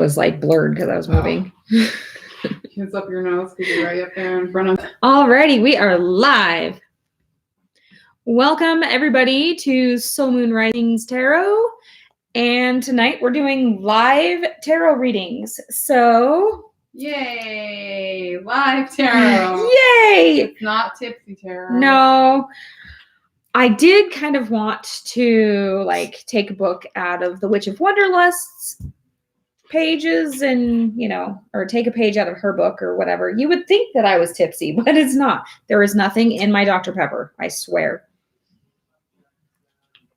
was like blurred because I was moving. Hands up your nose because you're right up there in front of. Alrighty, we are live. Welcome everybody to Soul Moon Risings Tarot. And tonight we're doing live tarot readings. So Yay! Live tarot. Yay! It's not tipsy tarot. No. I did kind of want to like take a book out of the Witch of Wonderlust's pages and, or take a page out of her book or whatever. You would think that I was tipsy, but it's not. There is nothing in my Dr. Pepper, I swear.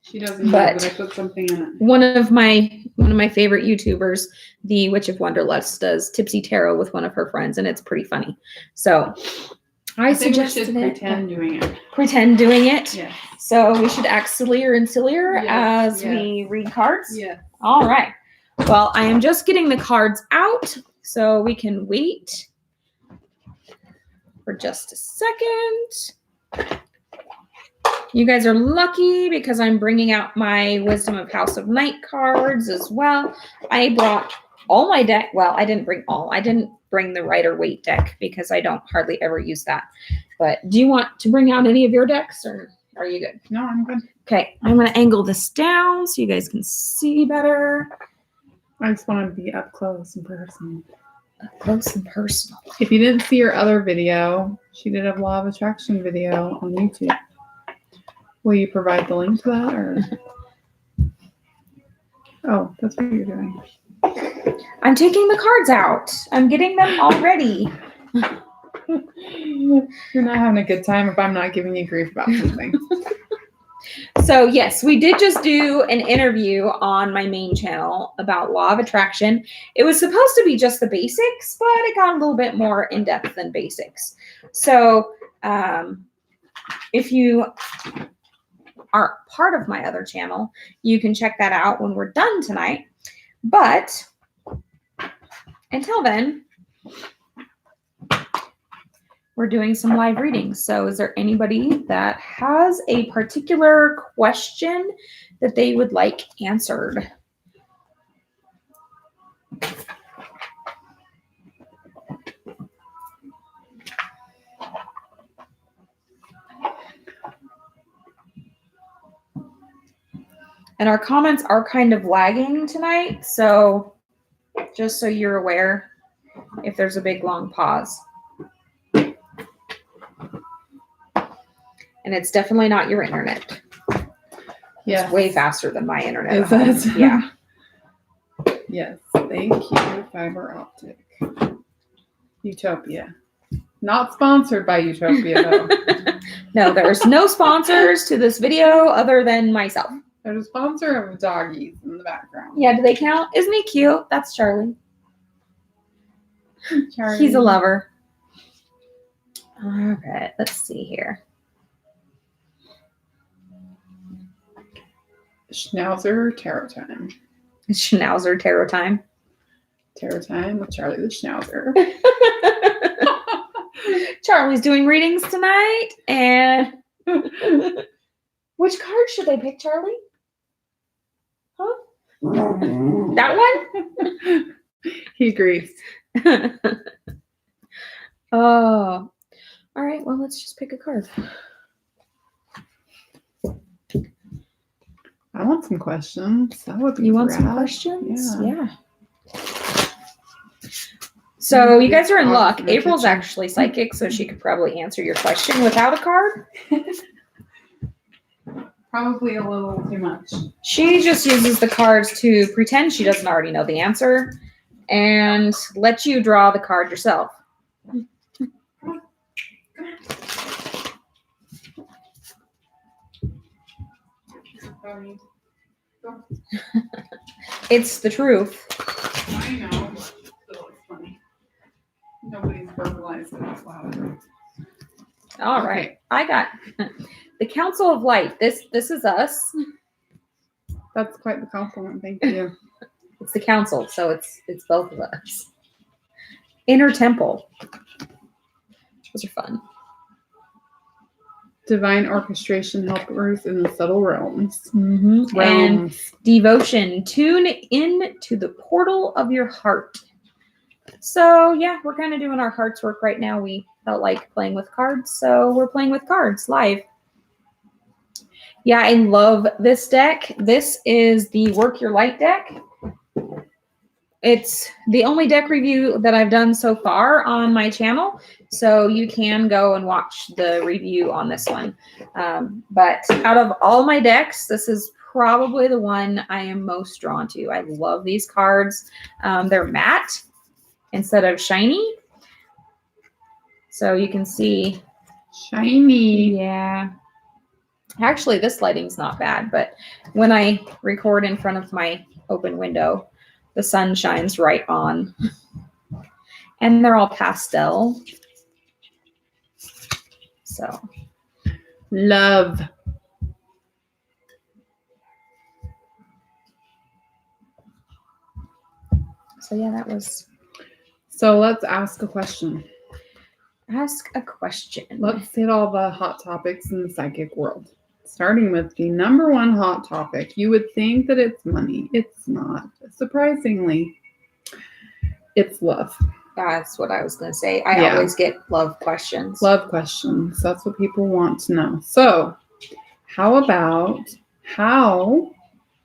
She doesn't know that I put something in it. One of my favorite YouTubers, the Witch of Wonderlust, does tipsy tarot with one of her friends, and it's pretty funny. So I suggested we should pretend doing it. Pretend doing it. Yeah. So we should act sillier and sillier as we read cards. Yeah. All right. Well, I am just getting the cards out, so we can wait for just a second. You guys are lucky because I'm bringing out my Wisdom of House of Night cards as well. I brought all my deck. Well, I didn't bring all. I didn't bring the Rider-Waite deck because I don't hardly ever use that. But do you want to bring out any of your decks or are you good? No, I'm good. Okay, I'm going to angle this down so you guys can see better. I just want to be up close and personal. Up close and personal. If you didn't see her other video, she did a Law of Attraction video on YouTube. Will you provide the link to that, or? Oh, that's what you're doing. I'm taking the cards out. I'm getting them all ready. You're not having a good time if I'm not giving you grief about something. So yes, we did just do an interview on my main channel about Law of Attraction. It was supposed to be just the basics, but it got a little bit more in depth than basics. So if you are part of my other channel, you can check that out when we're done tonight. But until then, we're doing some live readings. So is there anybody that has a particular question that they would like answered? And our comments are kind of lagging tonight, so just so you're aware if there's a big long pause. And it's definitely not your internet. Yeah. It's way faster than my internet. Is it? Yeah. Yes. Thank you, Fiber Optic. Utopia. Not sponsored by Utopia, though. No, there's no sponsors to this video other than myself. There's a sponsor of doggies in the background. Yeah, do they count? Isn't he cute? That's Charlie. Charlie. He's a lover. All right, let's see here. Schnauzer Tarot Time. Schnauzer Tarot Time. Tarot Time with Charlie the Schnauzer. Charlie's doing readings tonight, and which card should I pick, Charlie? Huh? That one? He agrees. Oh. All right, well, let's just pick a card. I want some questions. That would be You want rad. some questions? Yeah. So you guys are in luck. The April's kitchen. actually psychic, so she could probably answer your question without a card. Probably a little too much. She just uses the cards to pretend she doesn't already know the answer and let you draw the card yourself. It's the truth. I know. Still, it's funny. Nobody's verbalized it out loud. All Okay. right. I got the Council of Light. This is us. That's quite the compliment. Thank you. It's the council, so it's both of us. Inner Temple. Those are fun. Divine orchestration helpers in the subtle realms. And Realms. devotion. Tune in to the portal of your heart. So yeah, we're kind of doing our heart's work right now. We felt like playing with cards, so we're playing with cards live. Yeah, I love this deck. This is the Work Your Light deck. It's the only deck review that I've done so far on my channel, so you can go and watch the review on this one. But out of all my decks, this is probably the one I am most drawn to. I love these cards. They're matte instead of shiny. So you can see. Shiny. Yeah. Actually, this lighting's not bad, but when I record in front of my open window, the sun shines right on. And they're all pastel. So. Love. So yeah, that was. So let's ask a question. Ask a question. Let's hit all the hot topics in the psychic world. Starting with the number one hot topic. You would think that it's money. It's not. Surprisingly, it's love. That's what I was going to say. I always get love questions. Love questions. That's what people want to know. So, how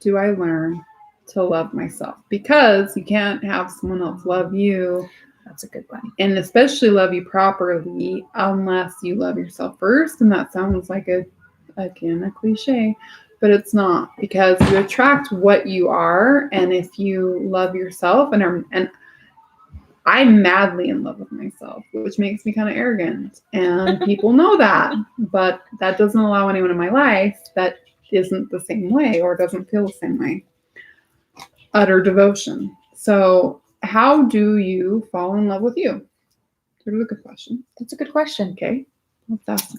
do I learn to love myself? Because you can't have someone else love you. That's a good one. And especially love you properly unless you love yourself first. And that sounds like a cliche, but it's not, because you attract what you are. And if you love yourself, and I'm madly in love with myself, which makes me kind of arrogant, and people know that, but that doesn't allow anyone in my life that isn't the same way or doesn't feel the same way. Utter devotion. So how do you fall in love with you? That's a good question. That's a good question. Okay.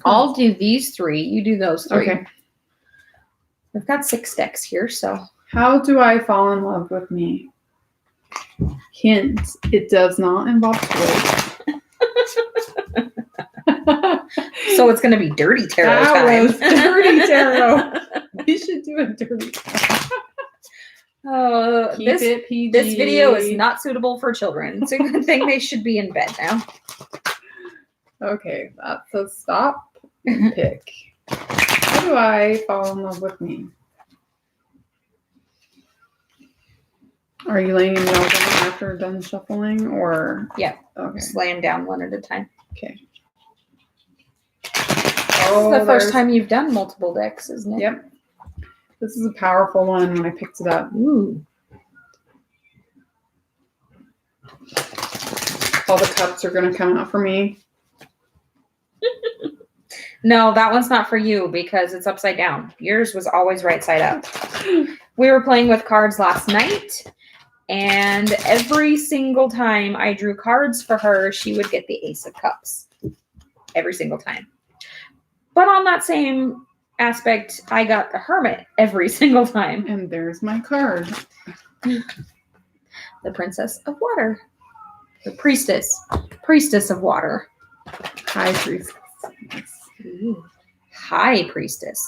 I'll do these three. You do those three. Okay. We've got 6 decks here, so. How do I fall in love with me? Hint, it does not involve toys. So it's going to be dirty tarot That time. was dirty tarot. We should do a dirty tarot. Oh, Keep this it PG. This video is not suitable for children. It's a good thing they should be in bed now. Okay, that's a stop and pick. How do I fall in love with me? Are you laying them all down after done shuffling, or? Yeah. Okay. Slam down one at a time. Okay. This is the first time you've done multiple decks, isn't it? Yep. This is a powerful one when I picked it up. Ooh. All the cups are going to come out for me. No, that one's not for you because it's upside down. Yours was always right side up. We were playing with cards last night, and every single time I drew cards for her, she would get the Ace of Cups. Every single time. But on that same aspect, I got the Hermit every single time. And there's my card. The Princess of Water. The Priestess of Water. High Priestess. Ooh. High Priestess.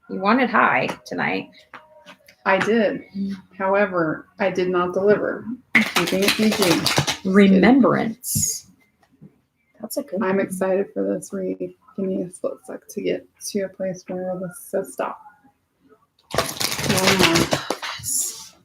You wanted high tonight. I did. However, I did not deliver. Keeping it PG. Remembrance. That's a good one. I'm excited for this read. Give me a split sec to get to a place where this says stop. Yes.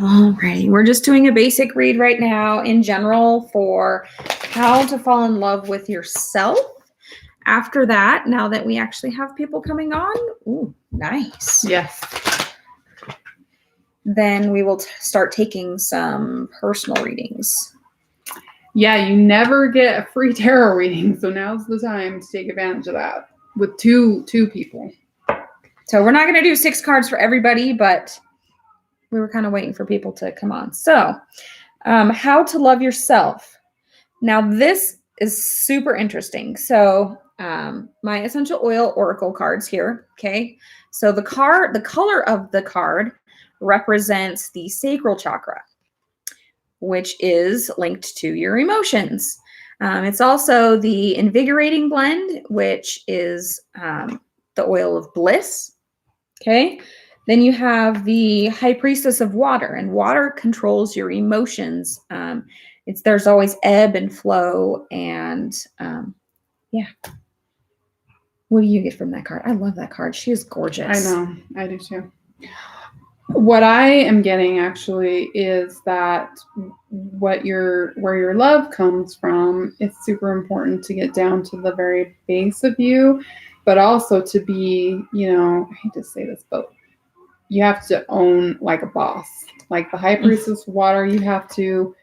Alrighty, we're just doing a basic read right now in general for how to fall in love with yourself. After that, now that we actually have people coming on, ooh, nice. Yes. Then we will start taking some personal readings. Yeah, you never get a free tarot reading, so now's the time to take advantage of that with two people. So we're not going to do 6 cards for everybody, but we were kind of waiting for people to come on. So, how to love yourself. Now, this is super interesting. So, my essential oil oracle cards here. Okay. So the color of the card represents the sacral chakra, which is linked to your emotions. It's also the invigorating blend, which is the oil of bliss. Okay. Then you have the high priestess of water, and water controls your emotions. There's always ebb and flow, and yeah. What do you get from that card? I love that card. She is gorgeous. I know. I do too. What I am getting actually is that where your love comes from, it's super important to get down to the very base of you, but also to be, I hate to say this, but you have to own like a boss. Like the high priestess of water, you have to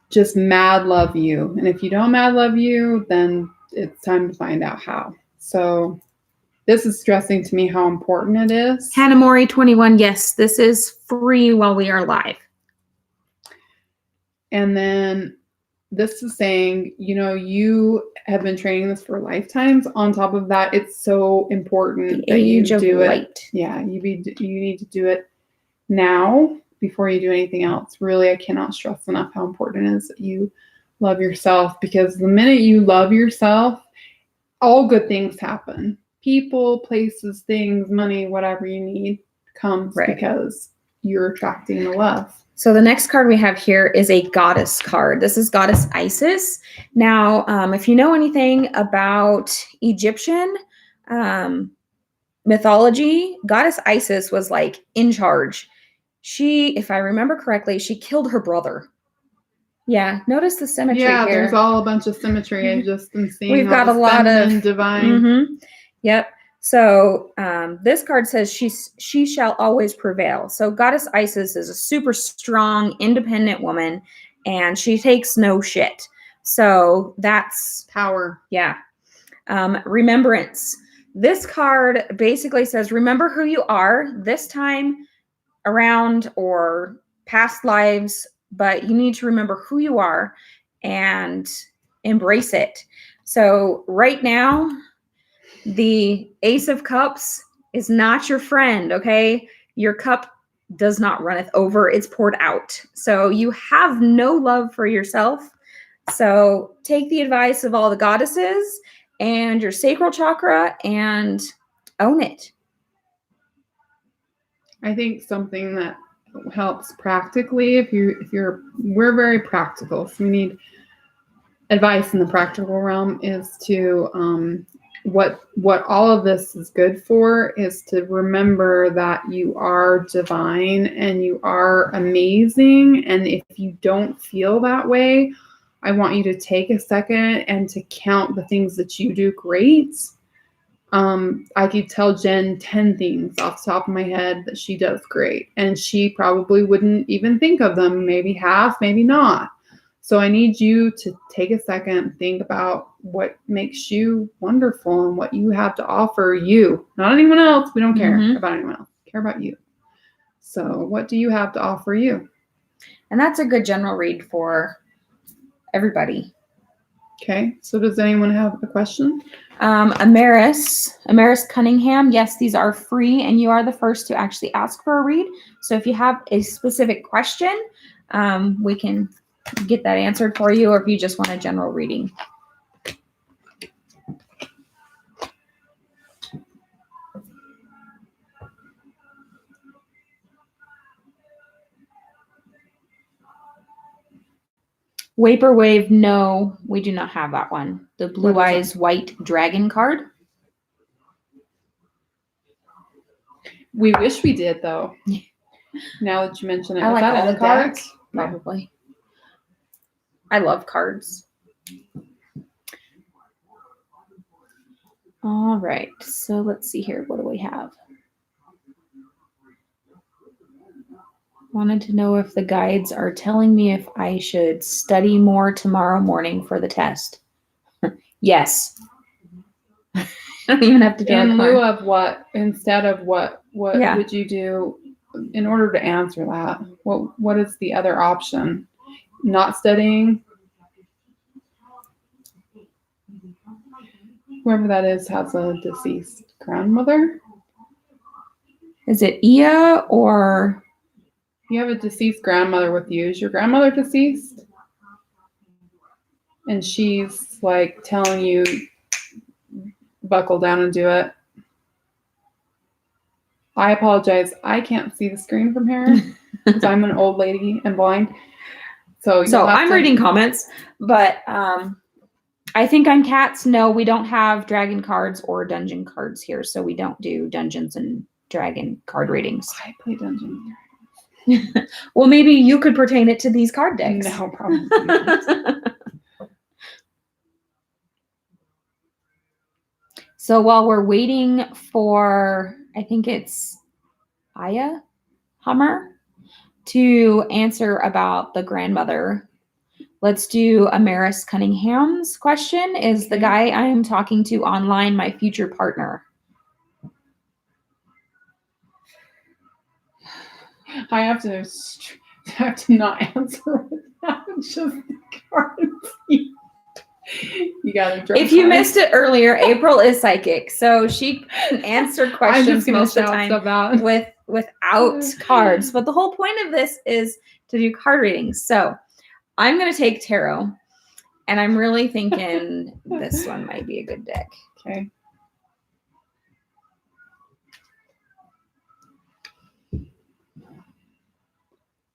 just mad love you. And if you don't mad love you, then it's time to find out how. So this is stressing to me how important it is. Hannah Mori 21, yes, this is free while we are live. And then this is saying, you have been training this for lifetimes. On top of that, it's so important that you do it. Yeah, you need to do it now before you do anything else. Really, I cannot stress enough how important it is that you love yourself, because the minute you love yourself, all good things happen. People, places, things, money, whatever you need comes because you're attracting the love. So the next card we have here is a goddess card. This is Goddess Isis. Now, if you know anything about Egyptian mythology, Goddess Isis was like in charge. She, if I remember correctly, she killed her brother. Yeah, notice the symmetry here. Yeah, there's all a bunch of symmetry. I just am seeing we've got a lot of divine. Mm-hmm. Yep. So this card says she shall always prevail. So Goddess Isis is a super strong, independent woman, and she takes no shit. So that's power. Yeah. Remembrance. This card basically says, remember who you are this time around or past lives, but you need to remember who you are and embrace it. So right now, the Ace of Cups is not your friend, okay? Your cup does not runneth over, it's poured out. So you have no love for yourself. So take the advice of all the goddesses and your sacral chakra and own it. I think something that helps practically, we're very practical, so we need advice in the practical realm, is to what all of this is good for is to remember that you are divine and you are amazing. And if you don't feel that way, I want you to take a second and to count the things that you do great. I could tell Jen 10 things off the top of my head that she does great, and she probably wouldn't even think of them, maybe half, maybe not. So I need you to take a second, think about what makes you wonderful and what you have to offer you, not anyone else. We don't care about anyone else. We care about you. So what do you have to offer you? And that's a good general read for everybody. Okay. So does anyone have a question? Amaris Cunningham. Yes, these are free, and you are the first to actually ask for a read. So if you have a specific question, we can get that answered for you, or if you just want a general reading. Vaporwave, no, we do not have that one. The Blue Eyes White Dragon card. We wish we did, though. Now that you mention it, I like that all in the a deck? cards. Probably. I love cards. All right, so let's see here. What do we have? Wanted to know if the guides are telling me if I should study more tomorrow morning for the test. Yes. I don't even have to do in lieu of what, instead of what would you do in order to answer that? What is the other option? Not studying? Whoever that is has a deceased grandmother. Is it Ia or You have a deceased grandmother with you. Is your grandmother deceased? And she's like telling you, buckle down and do it. I apologize. I can't see the screen from here because I'm an old lady and blind. So I'm reading comments, but I think on cats, no, we don't have dragon cards or dungeon cards here, so we don't do Dungeons and Dragon card readings. I play Dungeons. Well, maybe you could pertain it to these card decks. No, probably not. So while we're waiting for, I think it's Aya Hummer to answer about the grandmother, let's do Amaris Cunningham's question. Is the guy I am talking to online my future partner? I have to not answer with that. Just the cards. You gotta drop If you cards. missed it earlier, April is psychic, so she can answer I'm questions just gonna most of the shout time stuff out. without cards. But the whole point of this is to do card readings. So I'm gonna take tarot, and I'm really thinking this one might be a good deck. Okay.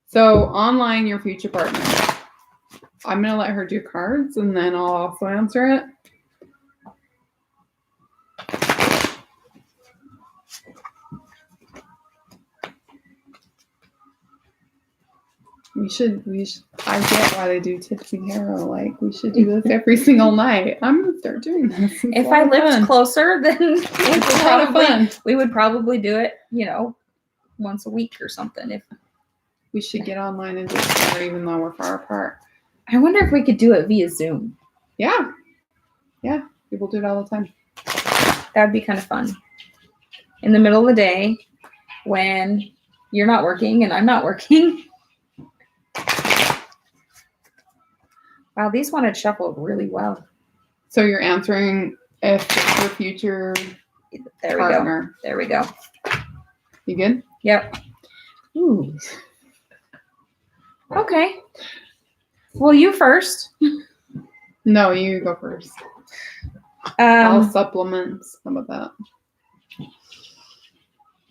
So online, your future partner. I'm gonna let her do cards, and then I'll also answer it. We should. I get why they do tipsy tarot. Like we should do this every single night. I'm gonna start doing this. It's If a lot I of lived fun. closer, then It's a lot of fun. we would probably do it, once a week or something. If We should get online and do it together, even though we're far apart. I wonder if we could do it via Zoom. Yeah. People do it all the time. That'd be kind of fun. In the middle of the day, when you're not working and I'm not working. Wow, these wanted shuffled really well. So you're answering if it's your future There we partner. go. There we go. You good? Yep. Ooh. Okay. Well, you first. No, you go first. I'll Um, supplement some of that.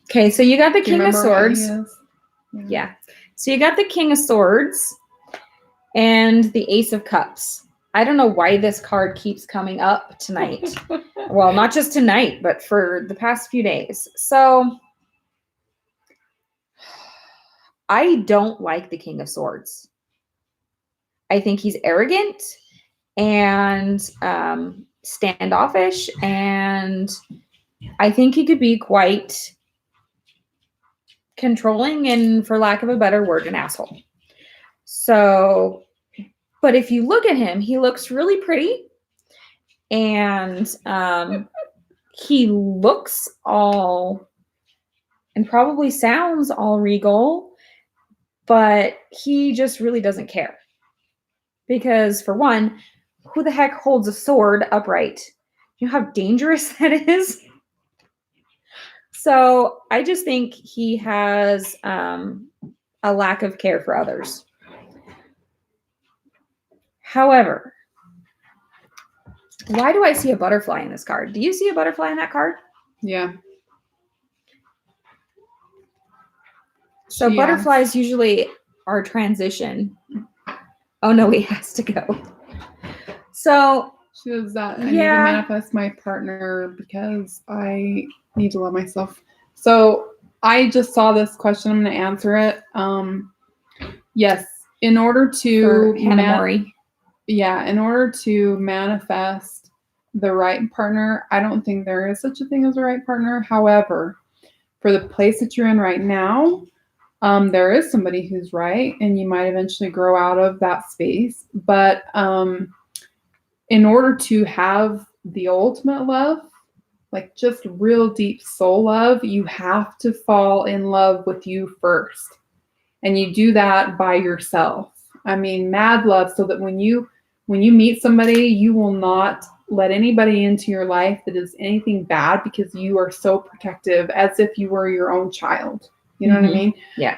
okay, so you got the Do you King of remember what he Swords. is? Yeah. So you got the King of Swords and the Ace of Cups. I don't know why this card keeps coming up tonight. Well, not just tonight, but for the past few days. So I don't like the King of Swords. I think he's arrogant and standoffish, and I think he could be quite controlling and, for lack of a better word, an asshole. So, but if you look at him, he looks really pretty, and he looks all and probably sounds all regal, but he just really doesn't care. Because for one, who the heck holds a sword upright? You know how dangerous that is? So I just think he has a lack of care for others. However, why do I see a butterfly in this card? Do you see a butterfly in that card? Yeah. So Yeah. butterflies usually are transition. Oh no, he has to go. So She does that. I need to Yeah. manifest my partner because I need to love myself. So I just saw this question. I'm going to answer it. Yes. In order to for Hannah Mori. in order to manifest the right partner, I don't think there is such a thing as a right partner. However, for the place that you're in right now, there is somebody who's right, and you might eventually grow out of that space. But in order to have the ultimate love, like just real deep soul love, you have to fall in love with you first. And you do that by yourself. I mean, mad love, so that when you meet somebody, you will not let anybody into your life that is anything bad, because you are so protective, as if you were your own child. You know what I mean? Yeah.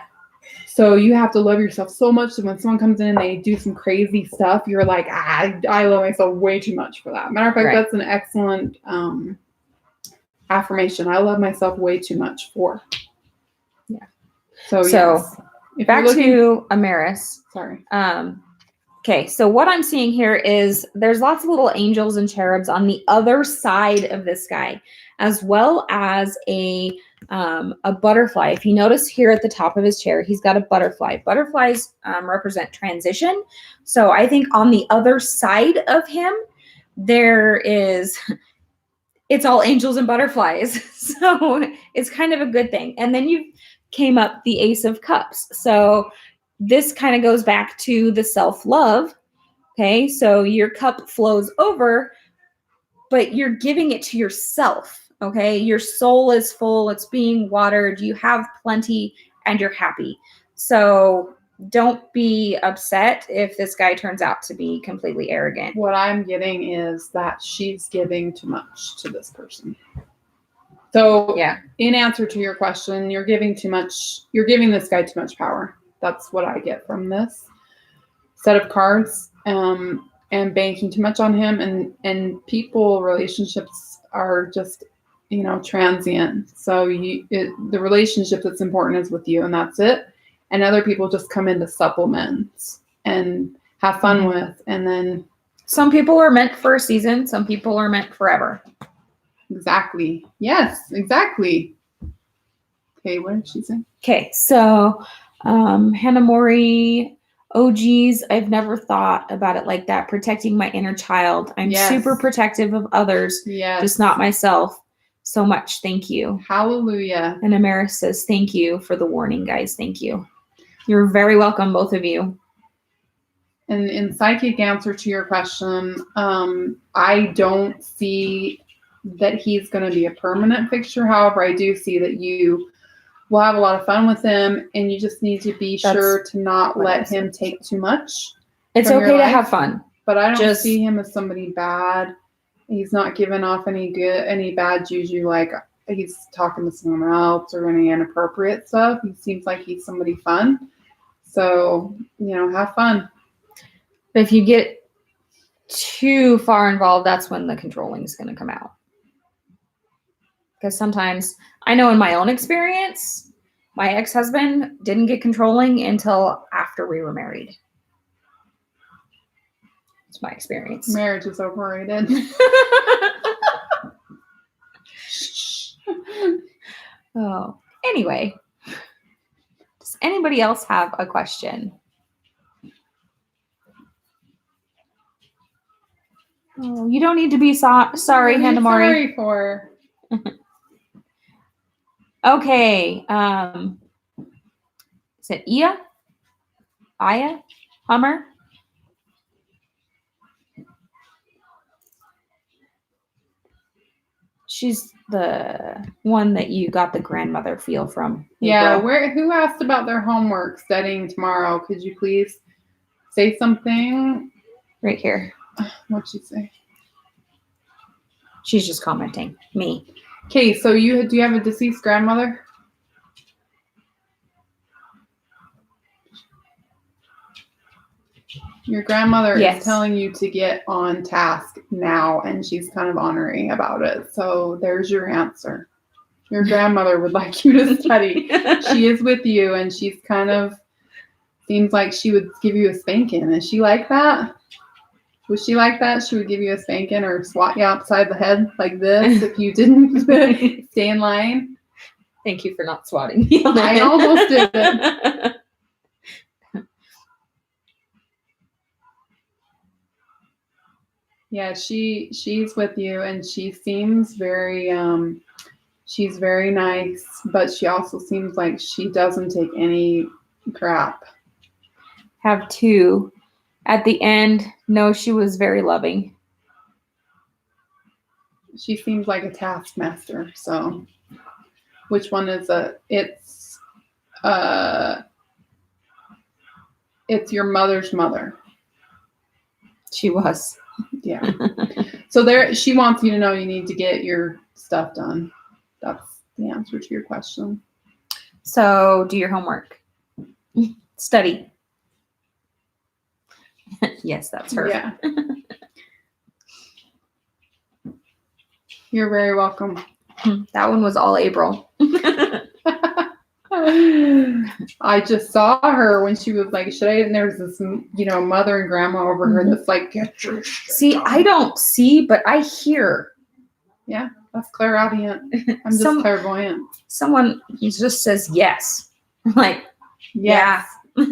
So you have to love yourself so much that when someone comes in and they do some crazy stuff, you're like, I love myself way too much for that. Matter of fact, Right. that's an excellent affirmation. I love myself way too much for. Yeah. So So, if back you're looking, to Amaris. sorry. Okay, so what I'm seeing here is there's lots of little angels and cherubs on the other side of this guy, as well as a butterfly. If you notice here at the top of his chair, he's got a butterfly. Butterflies represent transition. So I think on the other side of him, it's all angels and butterflies. So it's kind of a good thing. And then you came up the Ace of Cups. So this kind of goes back to the self-love. Okay, so your cup flows over, but you're giving it to yourself. Okay, your soul is full, it's being watered, you have plenty, and you're happy. So don't be upset if this guy turns out to be completely arrogant. What I'm getting is that she's giving too much to this person. So Yeah. In answer to your question, you're giving this guy too much power. That's what I get from this set of cards, and banking too much on him, and relationships are just, transient. So the relationship that's important is with you, and that's it. And other people just come in to supplement and have fun with, and then some people are meant for a season, some people are meant forever. Exactly. Yes, exactly. Okay, what did she say? Okay, so Hannah Mori, oh geez, I've never thought about it like that. Protecting my inner child. I'm super protective of others, just not myself. So much. Thank you. Hallelujah. And Amaris says, thank you for the warning, guys. Thank you. You're very welcome, both of you. And in psychic answer to your question, I don't see that he's going to be a permanent fixture. However, I do see that you will have a lot of fun with him, and you just need to be sure to not let him take too much. It's okay to have fun. But I don't see him as somebody bad. He's not giving off any bad juju, like he's talking to someone else or any inappropriate stuff. He seems like he's somebody fun. So, have fun. But if you get too far involved, that's when the controlling is going to come out. Because sometimes, I know in my own experience, my ex-husband didn't get controlling until after we were married. It's my experience. Marriage is overrated. Oh, anyway. Does anybody else have a question? Oh, you don't need to be sorry, Hannah Mori. Sorry for. Okay. Is it Aya? Hummer? She's the one that you got the grandmother feel from. Yeah, who asked about their homework studying tomorrow? Could you please say something? Right here. What'd she say? She's just commenting. Me. Okay, so do you have a deceased grandmother? Your grandmother is telling you to get on task now, and she's kind of honoring about it. So there's your answer. Your grandmother would like you to study. She is with you, and she's kind of seems like she would give you a spanking. Is she like that? Was she like that? She would give you a spanking or swat you upside the head like this if you didn't stay in line? Thank you for not swatting me. I almost did it. Yeah, she's with you, and she seems very she's very nice, but she also seems like she doesn't take any crap. Have two. At the end, no, she was very loving. She seems like a taskmaster. So, which one is it's your mother's mother. She was. Yeah. So there, she wants you to know you need to get your stuff done. That's the answer to your question. So do your homework. Study. Yes, that's her. Yeah. You're very welcome. That one was all April. I just saw her when she was like, should I? And there's this, mother and grandma over her that's like, get your shit See, done. I don't see, but I hear. Yeah, that's clairaudient. I'm just clairvoyant. Someone just says yes. Like, Yes. yeah.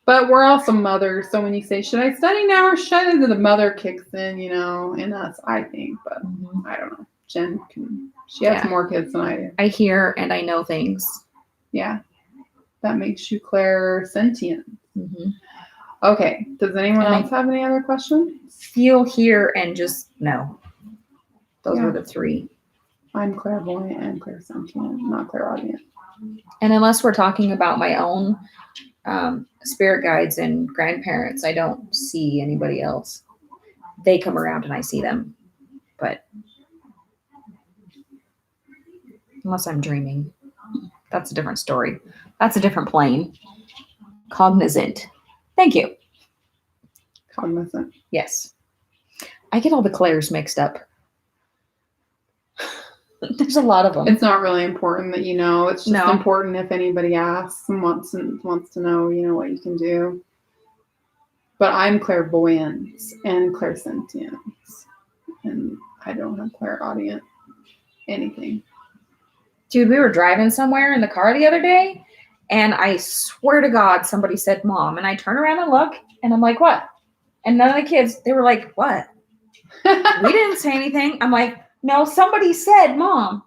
But we're also mothers, so when you say, should I study now or should I? The mother kicks in, and that's, I think, but I don't know. Jen she has more kids than I do. I hear and I know things. Yeah. That makes you clairsentient. Mm-hmm. Okay. Does anyone else have any other questions? Feel, hear, and just know. Those were the three. I'm clairvoyant and clairsentient, not clairaudient. And unless we're talking about my own spirit guides and grandparents, I don't see anybody else. They come around and I see them. But unless I'm dreaming, that's a different story. That's a different plane. Cognizant. Thank you. Cognizant. Yes. I get all the Claires mixed up. There's a lot of them. It's not really important that you know. It's just important if anybody asks and wants to know, what you can do. But I'm clairvoyance and clairsentience. And I don't have clairaudient anything. Dude, we were driving somewhere in the car the other day, and I swear to God, somebody said mom. And I turn around and look, and I'm like, what? And none of the kids, they were like, what? We didn't say anything. I'm like, no, somebody said mom.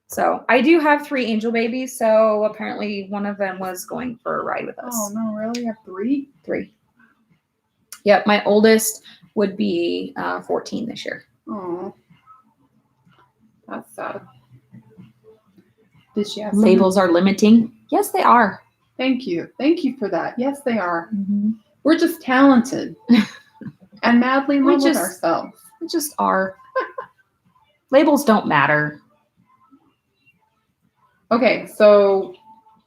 So I do have 3 angel babies. So apparently one of them was going for a ride with us. Oh, no, really? You have 3? 3. Yep. My oldest would be 14 this year. Oh, that's sad. Did she have Labels are limiting? Yes, they are. Thank you. Thank you for that. Yes, they are. Mm-hmm. We're just talented and madly in love with ourselves. We just are. Labels don't matter. Okay, so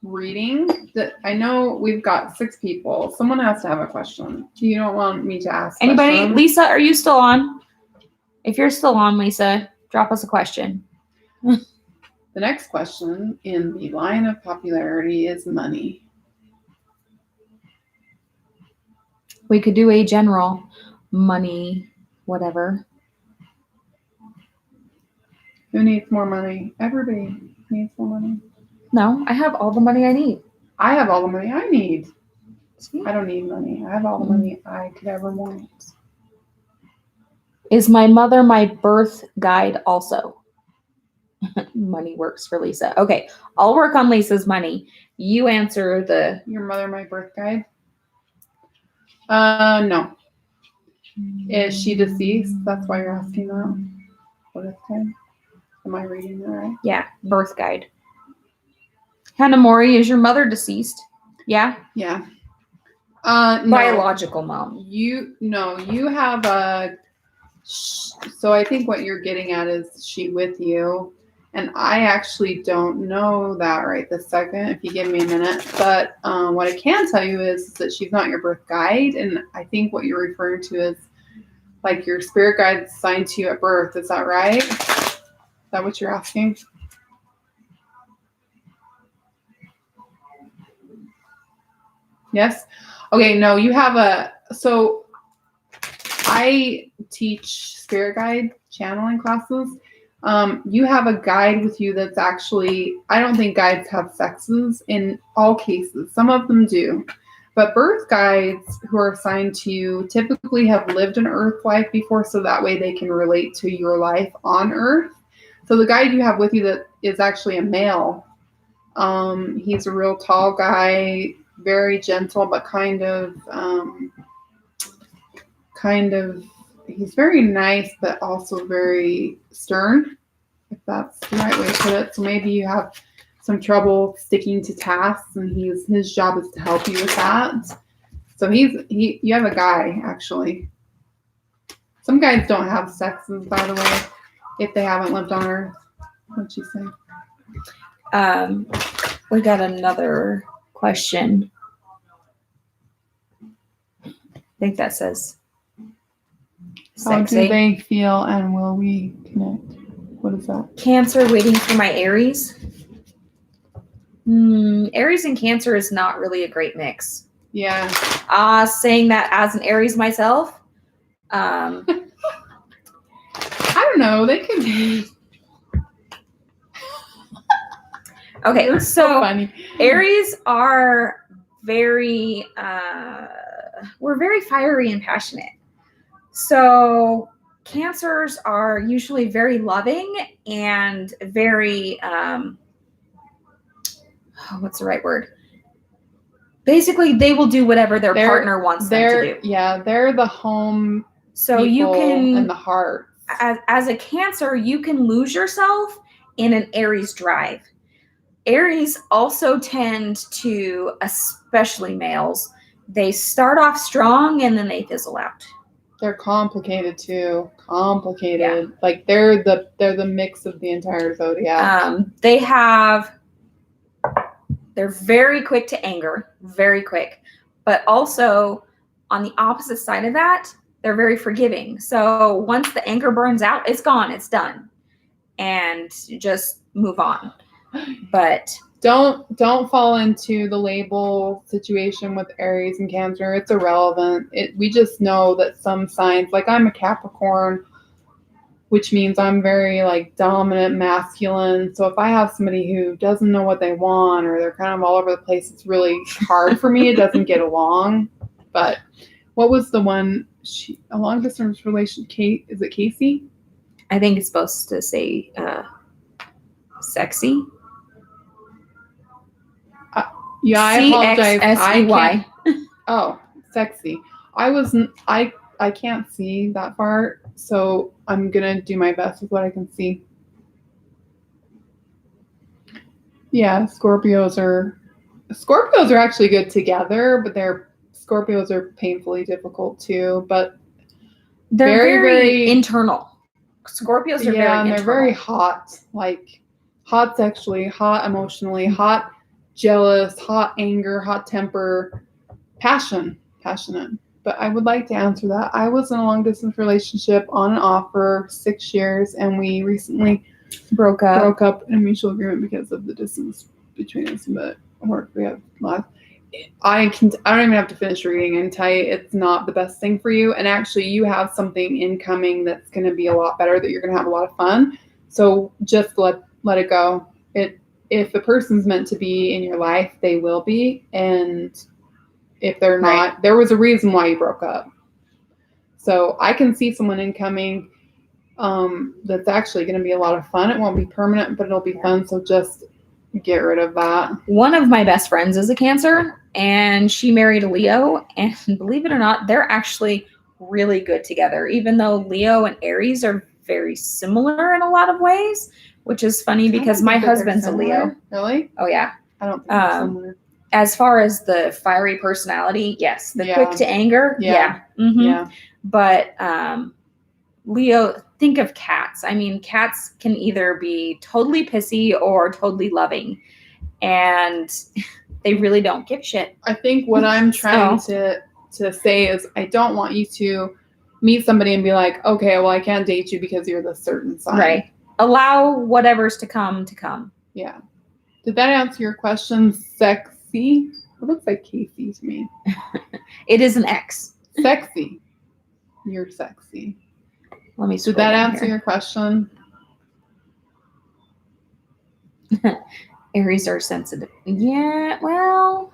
reading. I know we've got 6 people. Someone has to have a question. You don't want me to ask anybody? Questions? Lisa, are you still on? If you're still on, Lisa, drop us a question. The next question in the line of popularity is money. We could do a general money, whatever. Who needs more money? Everybody needs more money. No, I have all the money I need. I have all the money I need. I don't need money. I have all the money I could ever want. Is my mother my birth guide also? Money works for Lisa. Okay, I'll work on Lisa's money. You answer the... Your mother my birth guide? No. Is she deceased? That's why you're asking that. Birth guide? Am I reading that right? Yeah, birth guide. Hannah Mori, is your mother deceased? Yeah? Yeah. No. Biological mom. You have a... So I think what you're getting at is she with you. And I actually don't know that right this second, if you give me a minute. But what I can tell you is that she's not your birth guide. And I think what you're referring to is like your spirit guide assigned to you at birth. Is that right? Is that what you're asking? Yes? Okay, no, you have so I teach spirit guide channeling classes. You have a guide with you that's actually, I don't think guides have sexes in all cases. Some of them do. But birth guides who are assigned to you typically have lived an earth life before, so that way they can relate to your life on earth. So the guide you have with you that is actually a male. He's a real tall guy, very gentle, but kind of, he's very nice, but also very stern, if that's the right way to put it. So maybe you have some trouble sticking to tasks, and his job is to help you with that. So you have a guy, actually. Some guys don't have sexes, by the way, if they haven't lived on Earth. What'd she say? We got another question. I think that says How do sexy. they feel and will we connect? What is that? Cancer waiting for my Aries. Aries and Cancer is not really a great mix. Yeah. Saying that as an Aries myself, I don't know. They could be. okay, They're so funny. Aries are very, we're very fiery and passionate. So Cancers are usually very loving and very, what's the right word? Basically, they will do whatever their partner wants them to do. Yeah, they're the home. So you can, and the heart. As a Cancer, you can lose yourself in an Aries drive. Aries also tend to, especially males, they start off strong and then they fizzle out. They're complicated too. Complicated. Yeah. Like they're the mix of the entire zodiac. They're very quick to anger, very quick. But also on the opposite side of that, they're very forgiving. So once the anger burns out, it's gone, it's done. And just move on. But don't fall into the label situation with Aries and Cancer. It's irrelevant. We just know that some signs, like I'm a Capricorn, which means I'm very like dominant, masculine. So if I have somebody who doesn't know what they want or they're kind of all over the place, it's really hard for me. It doesn't get along. But what was the one? A long distance relation. Kate, is it Casey? I think it's supposed to say sexy. Yeah, I apologize. C-X-S-E-Y. Oh, sexy. I can't see that far, so I'm gonna do my best with what I can see. Yeah, Scorpios are actually good together, but Scorpios are painfully difficult too. But they're very internal. Scorpios are very internal. And they're very hot, like hot sexually, hot emotionally, hot jealous, hot anger, hot temper, passionate. But I would like to answer that. I was in a long distance relationship on and off for 6 years, and we recently broke up in a mutual agreement because of the distance between us. But work we have lots. I don't even have to finish reading and tell you it's not the best thing for you. And actually, you have something incoming that's going to be a lot better. That you're going to have a lot of fun. So just let it go. If the person's meant to be in your life, they will be. And if they're not, there was a reason why you broke up. So I can see someone incoming that's actually going to be a lot of fun. It won't be permanent, but it'll be fun. So just get rid of that. One of my best friends is a Cancer, and she married a Leo. And believe it or not, they're actually really good together, even though Leo and Aries are very similar in a lot of ways, which is funny because my husband's a Leo. Really? Oh, yeah. I don't think they're similar. As far as the fiery personality, yes. The quick to anger, yeah. Mm-hmm. Yeah. But Leo, think of cats. I mean, cats can either be totally pissy or totally loving. And they really don't give shit. I think what I'm trying to say is I don't want you to meet somebody and be like, okay, well, I can't date you because you're this certain sign. Right. Allow whatever's to come to come. Yeah. Did that answer your question? Sexy? It looks like Casey to me. It is an X. Sexy. You're sexy. Let me. Did that answer your question? Aries are sensitive. Yeah, well,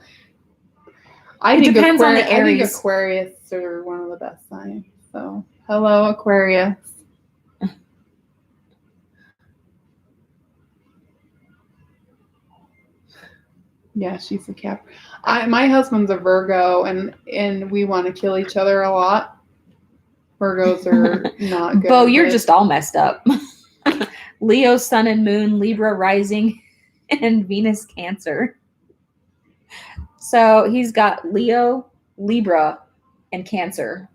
it depends on the Aries. I think Aquarius are one of the best signs. So, hello, Aquarius. Yeah, she's a Cap. My husband's a Virgo, and we want to kill each other a lot. Virgos are not good. Bo, you're just all messed up. Leo, Sun and Moon, Libra rising, and Venus Cancer. So he's got Leo, Libra, and Cancer.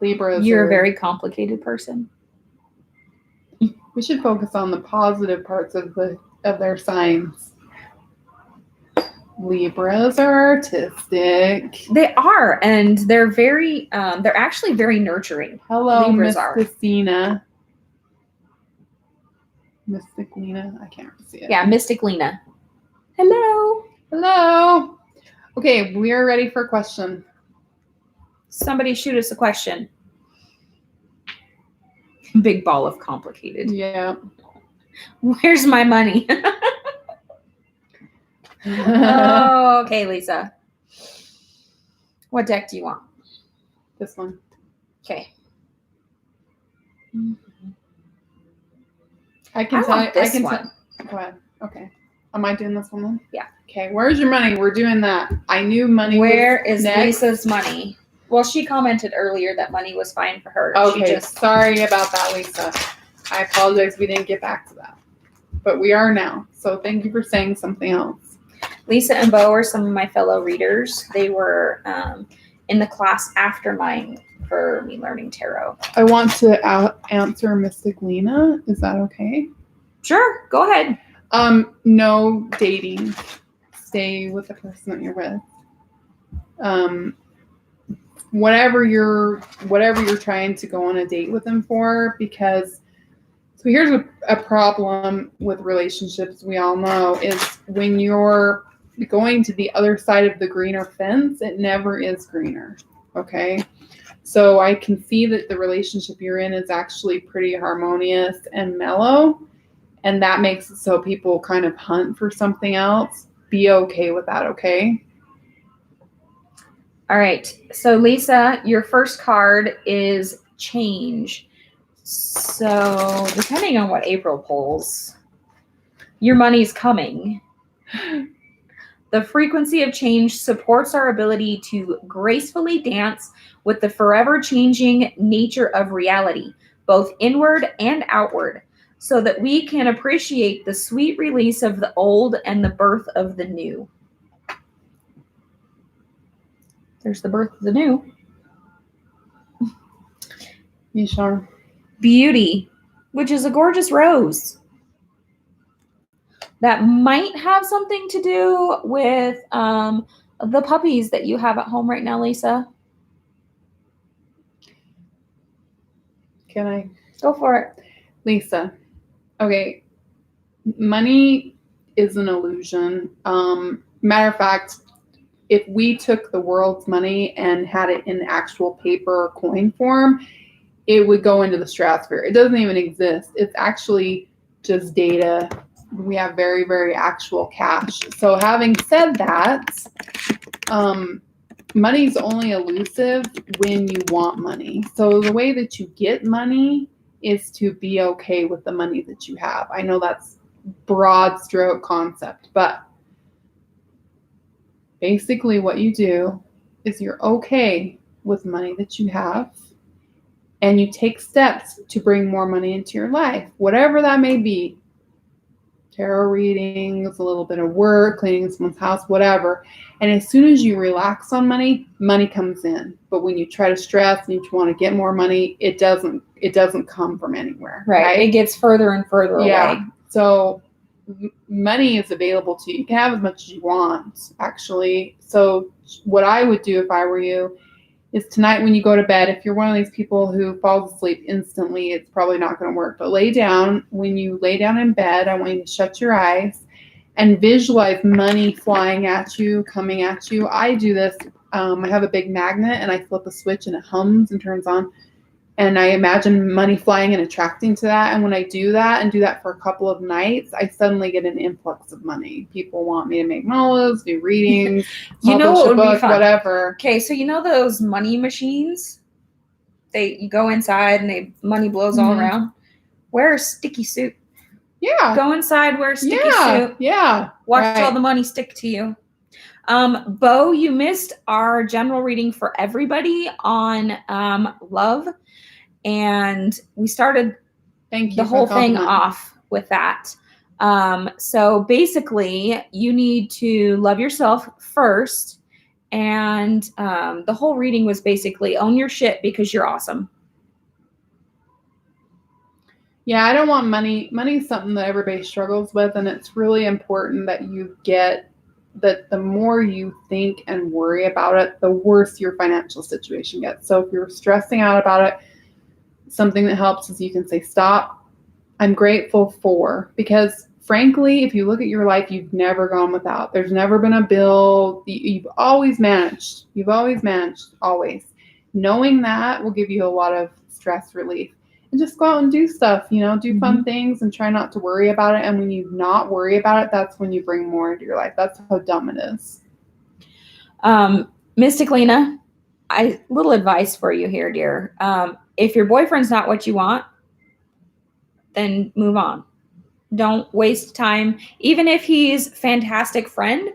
Libras. You're a very complicated person. We should focus on the positive parts of their signs. Libras are artistic. They are, and they're very, they're actually very nurturing. Hello, Libras Miss are. Christina. Mystic Lena. I can't see it. Yeah, Mystic Lena. Hello. Hello. Okay, we are ready for a question. Somebody shoot us a question. Big ball of complicated. Yeah. Where's my money? Oh, okay, Lisa. What deck do you want? This one. Okay. I can I tell you. want this I can one. Go ahead. Okay. Am I doing this one then? Yeah. Okay. Where's your money? We're doing that. I knew money. Where was is next. Lisa's money? Well, she commented earlier that money was fine for her. Okay. She just, Sorry about that, Lisa. I apologize. We didn't get back to that, but we are now. So thank you for saying something else. Lisa and Bo are some of my fellow readers. They were in the class after mine for me learning tarot. I want to answer Mystic Lena. Is that okay? Sure, go ahead. No dating. Stay with the person that you're with. Whatever you're trying to go on a date with them for, because so here's a problem with relationships we all know is when you're going to the other side of the greener fence, it never is greener. Okay. So I can see that the relationship you're in is actually pretty harmonious and mellow. And that makes it so people kind of hunt for something else. Be okay with that, okay? All right. So, Lisa, your first card is change. So, depending on what April pulls, your money's coming. The frequency of change supports our ability to gracefully dance with the forever changing nature of reality, both inward and outward, so that we can appreciate the sweet release of the old and the birth of the new. There's the birth of the new. You sure? Beauty, which is a gorgeous rose. That might have something to do with the puppies that you have at home right now, Lisa. Can I? Go for it. Lisa. Okay. Money is an illusion. Matter of fact, if we took the world's money and had it in actual paper or coin form, it would go into the stratosphere. It doesn't even exist. It's actually just data. We have very, very actual cash. So having said that, money is only elusive when you want money. So the way that you get money is to be okay with the money that you have. I know that's broad stroke concept, but basically what you do is you're okay with money that you have and you take steps to bring more money into your life, whatever that may be. Tarot readings, a little bit of work, cleaning someone's house, whatever. And as soon as you relax on money, money comes in. But when you try to stress and you want to get more money, it doesn't come from anywhere. Right. It gets further and further away. So money is available to you. You can have as much as you want, actually. So what I would do if I were you is tonight when you go to bed, if you're one of these people who falls asleep instantly, it's probably not going to work. But lay down. When you lay down in bed, I want you to shut your eyes and visualize money flying at you, coming at you. I do this. I have a big magnet and I flip a switch and it hums and turns on. And I imagine money flying and attracting to that. And when I do that and do that for a couple of nights, I suddenly get an influx of money. People want me to make molas, do readings, you know what would be fun? Whatever. Okay, so you know those money machines? You go inside and money blows all around. Wear a sticky suit. Yeah. Go inside, wear a sticky suit. Yeah. Watch all the money stick to you. Bo, you missed our general reading for everybody on love. And we started the whole thing off with that. So basically, you need to love yourself first And the whole reading was basically own your shit because you're awesome. Yeah, I don't want money. Money is something that everybody struggles with, and it's really important that you get that the more you think and worry about it, the worse your financial situation gets. So if you're stressing out about it, something that helps is you can say, stop. I'm grateful for, because frankly, if you look at your life, you've never gone without. There's never been a bill. You've always managed. You've always managed, always. Knowing that will give you a lot of stress relief. And just go out and do stuff, do fun things and try not to worry about it. And when you not worry about it, that's when you bring more into your life. That's how dumb it is. Mystic Lena, little advice for you here, dear. If your boyfriend's not what you want, then move on. Don't waste time. Even if he's a fantastic friend,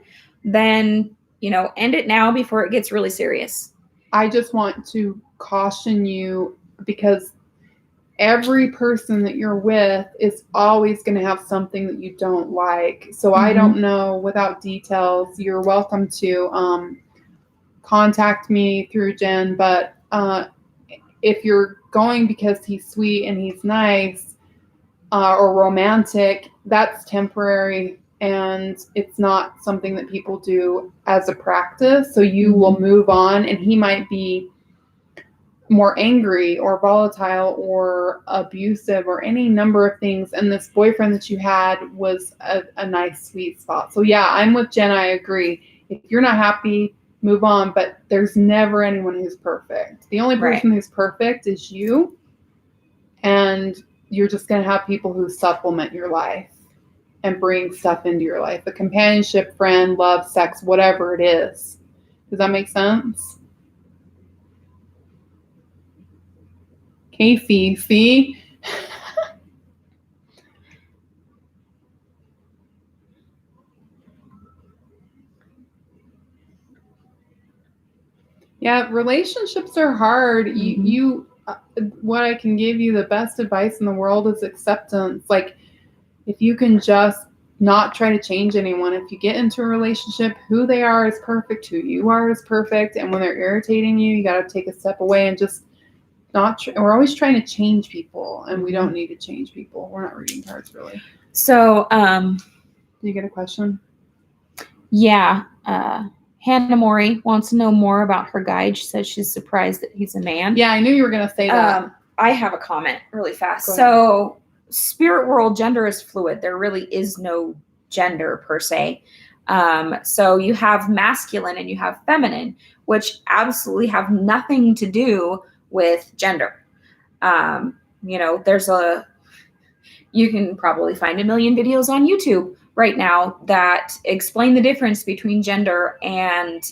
then, end it now before it gets really serious. I just want to caution you, because every person that you're with is always going to have something that you don't like. So I don't know without details. You're welcome to contact me through Jen, but if you're going because he's sweet and he's nice or romantic, that's temporary, and it's not something that people do as a practice. So you will move on, and he might be more angry or volatile or abusive or any number of things. And this boyfriend that you had was a nice, sweet spot. So yeah, I'm with Jen. I agree. If you're not happy, move on. But there's never anyone who's perfect. The only person who's perfect is you. And you're just going to have people who supplement your life and bring stuff into your life. A companionship, friend, love, sex, whatever it is. Does that make sense? Okay, Fifi. Yeah, relationships are hard. You what I can give you, the best advice in the world is acceptance. Like, if you can just not try to change anyone. If you get into a relationship, who they are is perfect. Who you are is perfect. And when they're irritating you, you got to take a step away and just we're always trying to change people, and we don't need to change people. We're not reading cards, really. So, do you get a question? Yeah. Hannah Mori wants to know more about her guide. She says she's surprised that he's a man. Yeah, I knew you were going to say that. I have a comment really fast. So, spirit world, gender is fluid. There really is no gender per se. So you have masculine and you have feminine, which absolutely have nothing to do with gender. You can probably find a million videos on YouTube right now that explain the difference between gender and,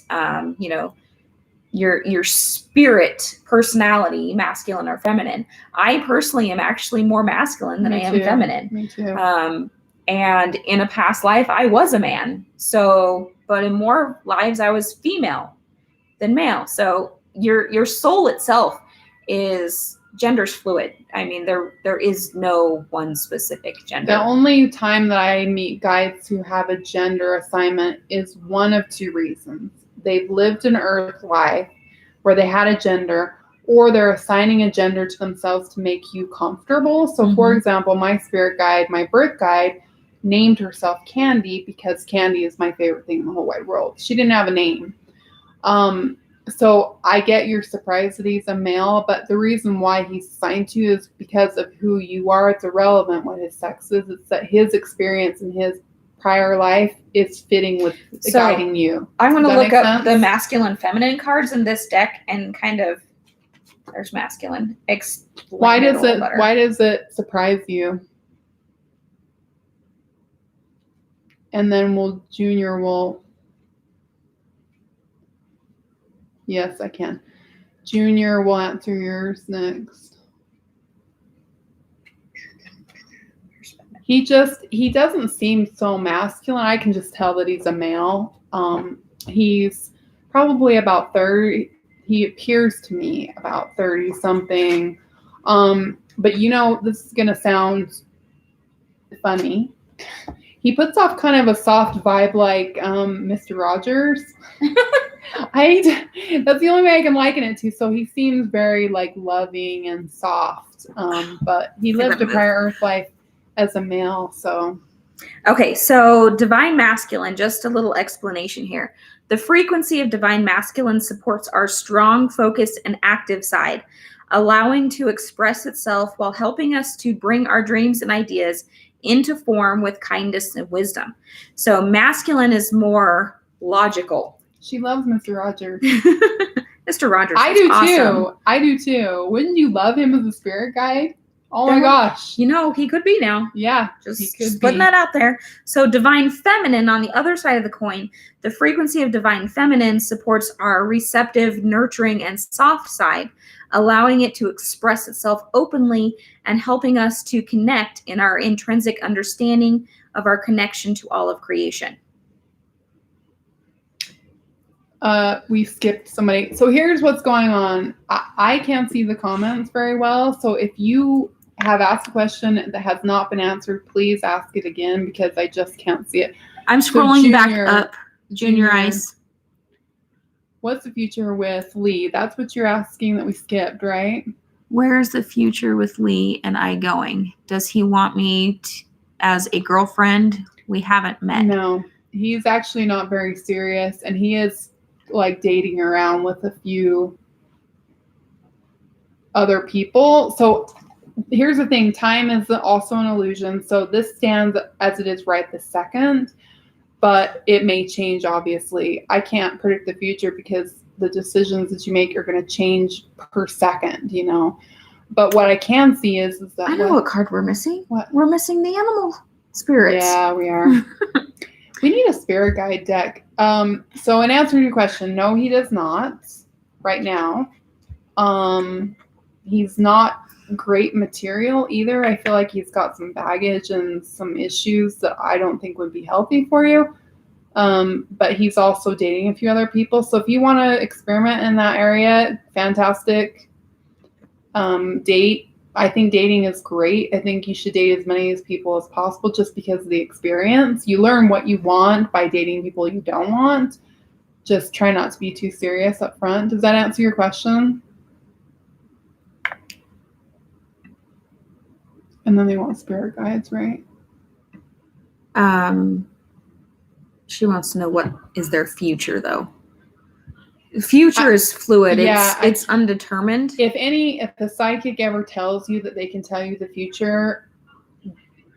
your spirit personality, masculine or feminine. I personally am actually more masculine than I am feminine. Me too. And in a past life, I was a man. So, but in more lives, I was female than male. So your soul itself is gender's fluid. I mean, there is no one specific gender. The only time that I meet guides who have a gender assignment is one of two reasons. They've lived an earth life where they had a gender, or they're assigning a gender to themselves to make you comfortable. So for example, my spirit guide, my birth guide, named herself Candy because Candy is my favorite thing in the whole wide world. She didn't have a name. So I get you're surprised that he's a male, but the reason why he's assigned to you is because of who you are. It's irrelevant what his sex is. It's that his experience in his prior life is fitting with guiding you. I want to look up the masculine feminine cards in this deck and kind of, there's masculine. Why does it surprise you? And then Junior will. Yes, I can. Junior will answer yours next. He doesn't seem so masculine. I can just tell that he's a male. He's probably about 30. He appears to me about 30 something. But this is going to sound funny. He puts off kind of a soft vibe like Mr. Rogers. That's the only way I can liken it to. So he seems very like loving and soft, but he lived a prior Earth life as a male. So Okay, so divine masculine, just a little explanation here. The frequency of divine masculine supports our strong, focused, and active side, allowing to express itself while helping us to bring our dreams and ideas into form with kindness and wisdom. So masculine is more logical. she loves Mr. Rogers. Mr. Rogers, I do awesome. too. I do too. Wouldn't you love him as a spirit guide? Oh my gosh. You know, he could be now. Yeah, Just putting that out there. So divine feminine, on the other side of the coin, the frequency of divine feminine supports our receptive, nurturing, and soft side, allowing it to express itself openly and helping us to connect in our intrinsic understanding of our connection to all of creation. We skipped somebody. So here's what's going on. I can't see the comments very well. So if you have asked a question that has not been answered, please ask it again because I just can't see it. I'm scrolling back up. Junior Ice. What's the future with Lee? That's what you're asking that we skipped, right? Where's the future with Lee and I going? Does he want me as a girlfriend? We haven't met. No, he's actually not very serious, and he is like dating around with a few other people. So here's the thing, time is also an illusion. So this stands as it is right this second, but it may change, obviously. I can't predict the future because the decisions that you make are going to change per second, you know. But what I can see is that... I know what card we're missing. What? We're missing the animal spirits. Yeah, we are. We need a spirit guide deck. So in answer to your question, no, he does not right now. He's not great material either. I feel like he's got some baggage and some issues that I don't think would be healthy for you. But he's also dating a few other people. So if you want to experiment in that area, fantastic. Date. I think dating is great. I think you should date as many as people as possible just because of the experience. You learn what you want by dating people you don't want. Just try not to be too serious up front. Does that answer your question? And then they want spirit guides, right? She wants to know what is their future, though. The future is fluid. It's undetermined. If the psychic ever tells you that they can tell you the future,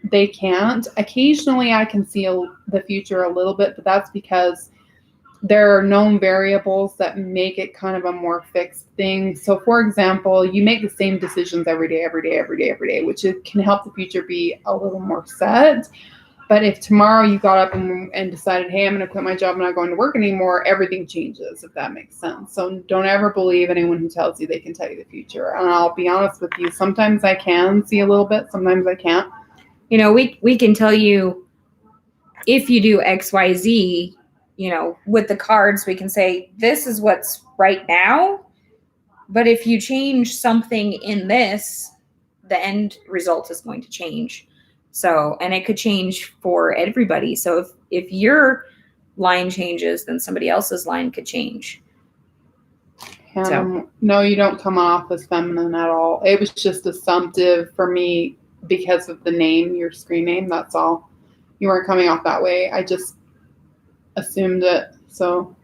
they can't. Occasionally I can see the future a little bit, but that's because there are known variables that make it kind of a more fixed thing. So for example, you make the same decisions every day, which can help the future be a little more set. But if tomorrow you got up and decided, hey, I'm going to quit my job, I'm not going to work anymore, everything changes, if that makes sense. So don't ever believe anyone who tells you they can tell you the future. And I'll be honest with you, sometimes I can see a little bit, sometimes I can't. You know, we can tell you if you do X, Y, Z, you know, with the cards, we can say this is what's right now. But if you change something in this, the end result is going to change. So, and it could change for everybody. So if your line changes, then somebody else's line could change. No, you don't come off as feminine at all. It was just assumptive for me because of the name, your screen name. That's all. You weren't coming off that way. I just assumed it. So,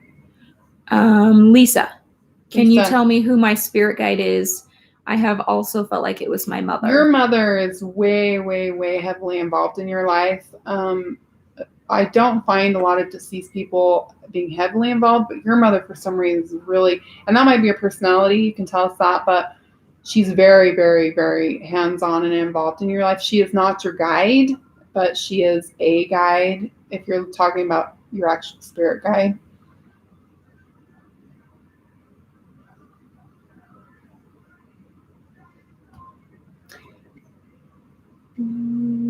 Lisa, can you tell me who my spirit guide is? I have also felt like it was my mother. Your mother is way, way, way heavily involved in your life. I don't find a lot of deceased people being heavily involved, but your mother, for some reason, is really, and that might be your personality, you can tell us that, but she's very, very, very hands-on and involved in your life. She is not your guide, but she is a guide if you're talking about your actual spirit guide.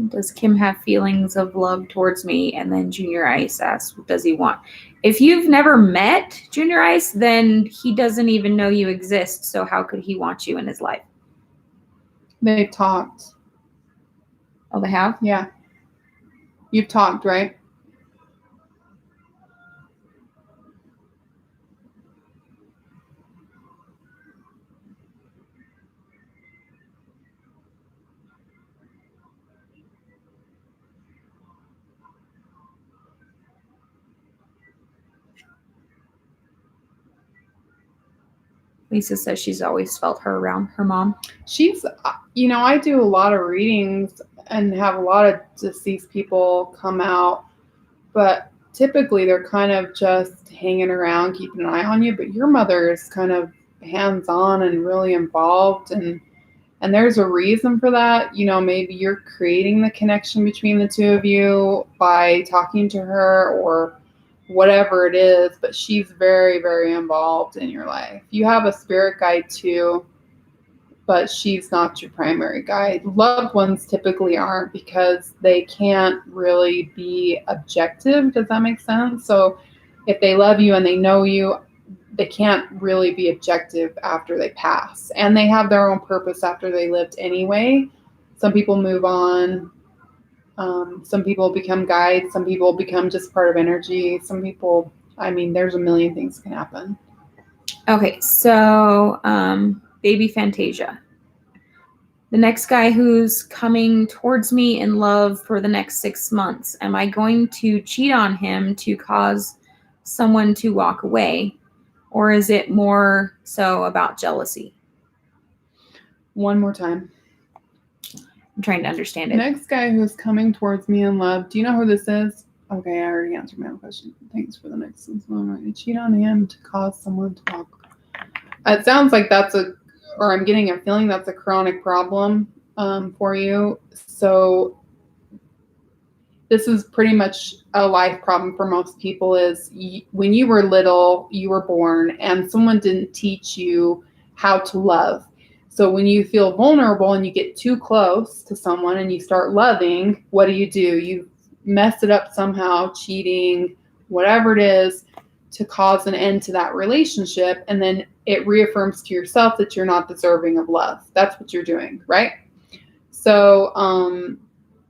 Does Kim have feelings of love towards me? And then Junior Ice asks, what does he want? If you've never met Junior Ice, then he doesn't even know you exist. So how could he want you in his life? They've talked. Oh, they have? Yeah. You've talked, right? Lisa says she's always felt her around her mom. She's, I do a lot of readings and have a lot of deceased people come out, but typically they're kind of just hanging around, keeping an eye on you. But your mother is kind of hands-on and really involved, and there's a reason for that. Maybe you're creating the connection between the two of you by talking to her or whatever it is, but she's very, very involved in your life. You have a spirit guide too, but she's not your primary guide. Loved ones typically aren't because they can't really be objective. Does that make sense? So if they love you and they know you, they can't really be objective after they pass. And they have their own purpose after they lived anyway. Some people move on. Some people become guides. Some people become just part of energy. Some people, there's a million things can happen. Okay, so baby Fantasia. The next guy who's coming towards me in love for the next 6 months. Am I going to cheat on him to cause someone to walk away? Or is it more so about jealousy? One more time. I'm trying to understand it. Next guy who's coming towards me in love. Do you know who this is? Okay, I already answered my own question. Thanks for the next one. So I'm going to cheat on him to cause someone to walk. It sounds like I'm getting a feeling that's a chronic problem for you. So this is pretty much a life problem for most people is when you were little, you were born and someone didn't teach you how to love. So when you feel vulnerable and you get too close to someone and you start loving, what do? You mess it up somehow, cheating, whatever it is, to cause an end to that relationship. And then it reaffirms to yourself that you're not deserving of love. That's what you're doing, right? So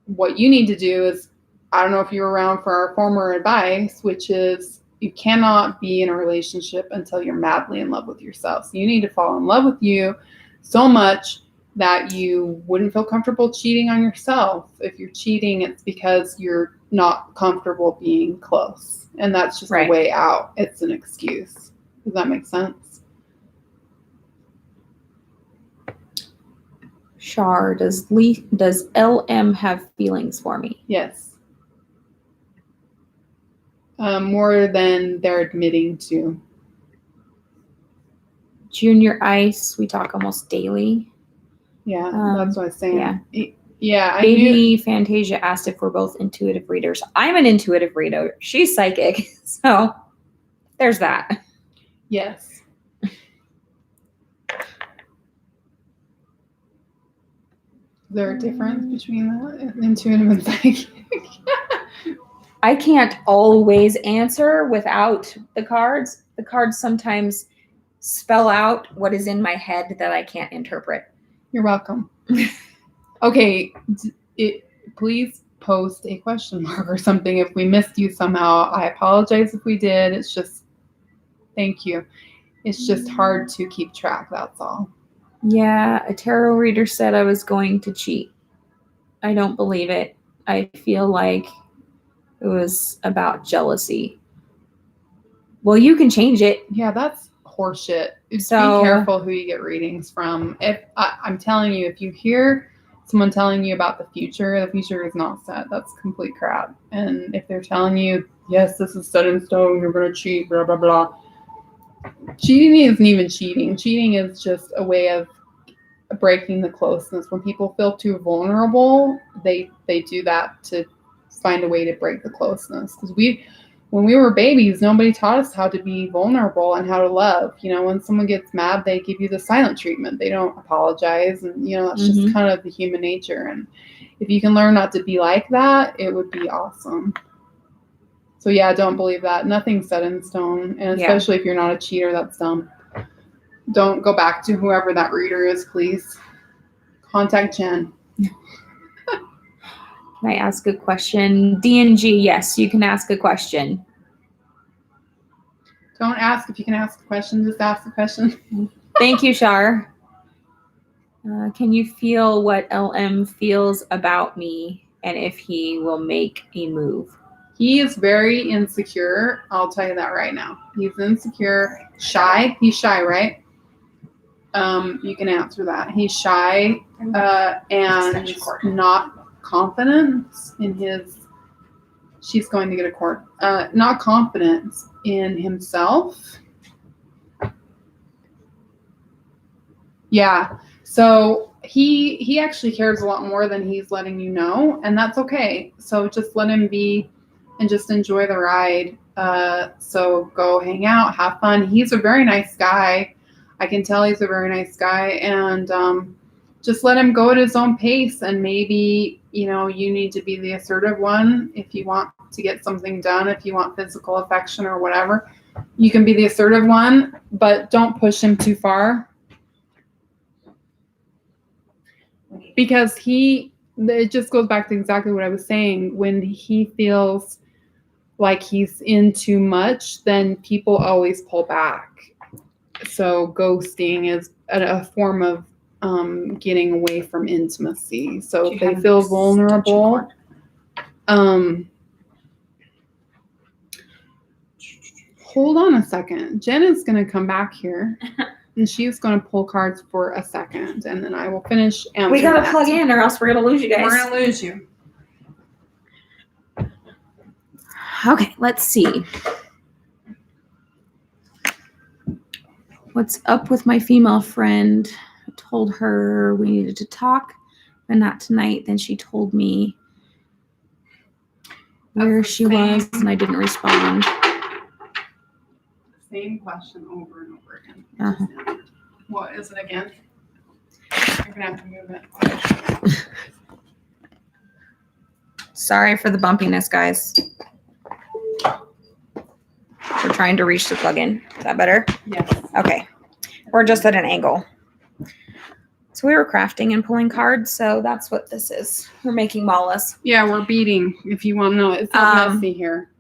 what you need to do is, I don't know if you're around for our former advice, which is you cannot be in a relationship until you're madly in love with yourself. So you need to fall in love with you so much that you wouldn't feel comfortable cheating on yourself. If you're cheating, it's because you're not comfortable being close. And that's just a way out. It's an excuse. Does that make sense? Char, does LM have feelings for me? Yes. More than they're admitting to. Junior Ice, we talk almost daily. Yeah, that's what I was saying. Yeah. Yeah. Baby Fantasia asked if we're both intuitive readers. I'm an intuitive reader. She's psychic. So there's that. Yes. Is there a difference between that, intuitive and psychic? I can't always answer without the cards. The cards sometimes spell out what is in my head that I can't interpret. You're welcome. Okay, please post a question mark or something if we missed you somehow. I apologize if we did. It's just, thank you. It's just hard to keep track, that's all. Yeah, a tarot reader said I was going to cheat. I don't believe it. I feel like it was about jealousy. Well, you can change it. Yeah, that's horseshit. So, be careful who you get readings from. I'm telling you, if you hear someone telling you about the future is not set. That's complete crap. And if they're telling you, yes, this is set in stone, you're going to cheat, blah, blah, blah. Cheating isn't even cheating. Cheating is just a way of breaking the closeness. When people feel too vulnerable, they do that to find a way to break the closeness. Because when we were babies, nobody taught us how to be vulnerable and how to love. When someone gets mad, they give you the silent treatment. They don't apologize. And, that's just kind of the human nature. And if you can learn not to be like that, it would be awesome. So, yeah, don't believe that. Nothing's set in stone. And especially if you're not a cheater, that's dumb. Don't go back to whoever that reader is, please. Contact Jen. Can I ask a question? DNG, yes, you can ask a question. Don't ask if you can ask a question. Just ask the question. Thank you, Shar. Can you feel what LM feels about me and if he will make a move? He is very insecure. I'll tell you that right now. He's insecure, shy. He's shy, right? You can answer that. He's shy and Extension cord. not confident in his. She's going to get a cord. Not confident in himself. Yeah. So he actually cares a lot more than he's letting you know, and that's okay. So just let him be and just enjoy the ride. So go hang out, have fun. He's a very nice guy. I can tell he's a very nice guy, and just let him go at his own pace. And maybe, you need to be the assertive one if you want to get something done, if you want physical affection or whatever. You can be the assertive one, but don't push him too far. Because it just goes back to exactly what I was saying. When he feels like he's in too much, then people always pull back. So ghosting is a form of getting away from intimacy. So if they feel vulnerable, hold on a second. Jen is going to come back here. And she's going to pull cards for a second, and then I will finish answering. We got to plug in, or else we're going to lose you guys. We're going to lose you. Okay, let's see. What's up with my female friend? I told her we needed to talk, but not tonight. Then she told me where she was, and I didn't respond. Same question over and over again. Uh-huh. What is it again? You're gonna have to move it. Sorry for the bumpiness, guys. We're trying to reach the plug-in. Is that better? Yes. Okay. We're just at an angle. So we were crafting and pulling cards, so that's what this is. We're making malas. Yeah, we're beating, if you want to know. It's not messy here.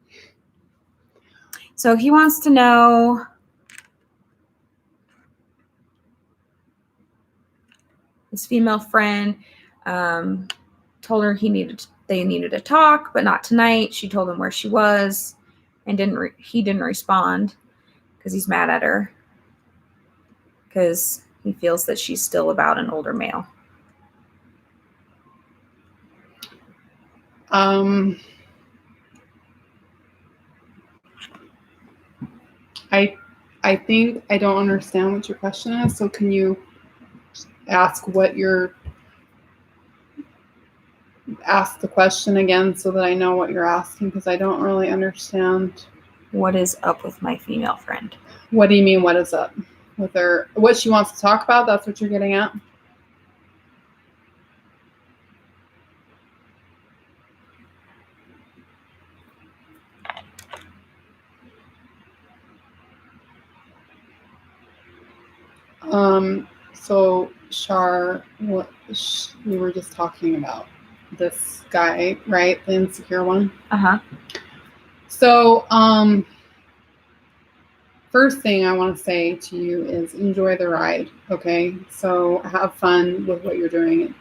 So he wants to know his female friend told her they needed to talk, but not tonight. She told him where she was, and he didn't respond because he's mad at her because he feels that she's still about an older male. I think I don't understand what your question is. So can you ask ask the question again so that I know what you're asking, because I don't really understand. What is up with my female friend? What do you mean, what is up with her? What she wants to talk about? That's what you're getting at? So Shar, we were just talking about this guy, right? The insecure one. Uh-huh. So, first thing I want to say to you is enjoy the ride, okay? So have fun with what you're doing.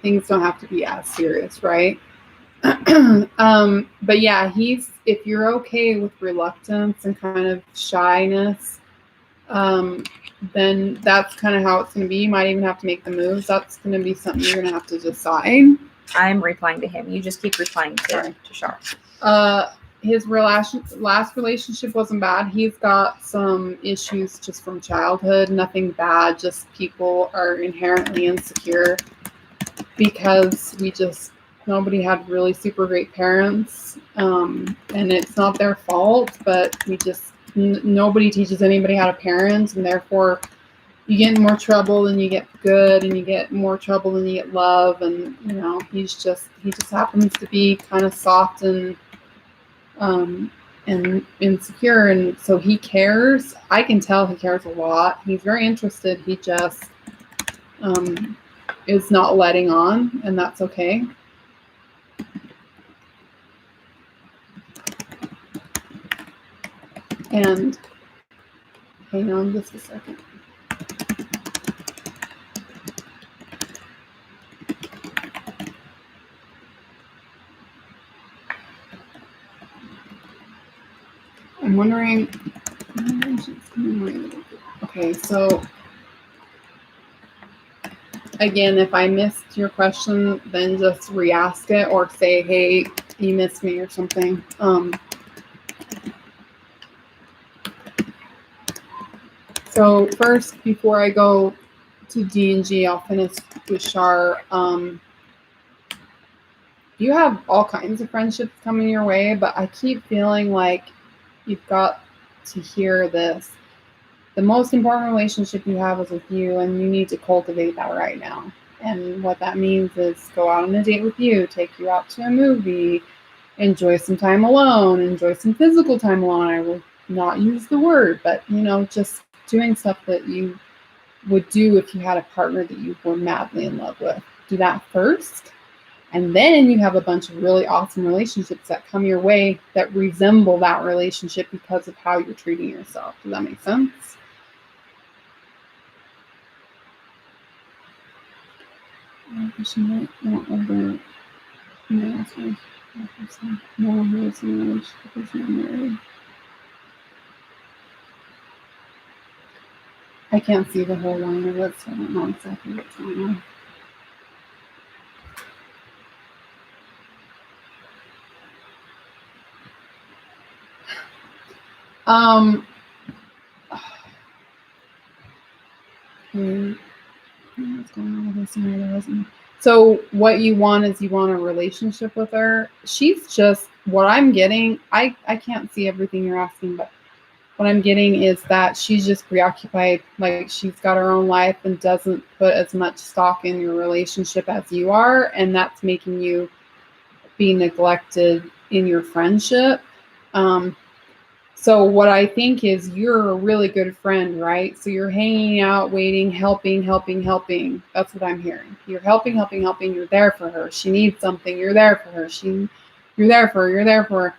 Things don't have to be as serious, right? But yeah, if you're okay with reluctance and kind of shyness, then that's kind of how it's going to be. You might even have to make the moves. That's going to be something you're going to have to decide. I'm replying to him. You just keep replying to Shar. His last relationship wasn't bad. He's got some issues just from childhood. Nothing bad. Just people are inherently insecure because nobody had really super great parents. And it's not their fault, but nobody teaches anybody how to parent, and therefore you get in more trouble than you get good, and you get more trouble than you get love. And he just happens to be kind of soft and insecure, and so he cares. I can tell he cares a lot. He's very interested. He just is not letting on, and that's okay. And hang on just a second. I'm wondering. Okay, so Again, if I missed your question, then just re-ask it or say, hey, you missed me or something. So first, before I go to D&G, I'll finish with Shar. You have all kinds of friendships coming your way, but I keep feeling like you've got to hear this. The most important relationship you have is with you, and you need to cultivate that right now. And what that means is go out on a date with you, take you out to a movie, enjoy some time alone, enjoy some physical time alone. I will not use the word, but just doing stuff that you would do if you had a partner that you were madly in love with. Do that first. And then you have a bunch of really awesome relationships that come your way that resemble that relationship because of how you're treating yourself. Does that make sense? She might want over no, who is in a relationship is not married. I can't see the whole line of it, so I don't know exactly what's going on. What's going on with this scenario? So what you want is you want a relationship with her. She's just, what I'm getting, I can't see everything you're asking, but what I'm getting is that she's just preoccupied, like she's got her own life and doesn't put as much stock in your relationship as you are, and that's making you be neglected in your friendship. So what I think is you're a really good friend, right? So you're hanging out, waiting, helping. That's what I'm hearing. You're helping. You're there for her. She needs something. You're there for her. You're there for her.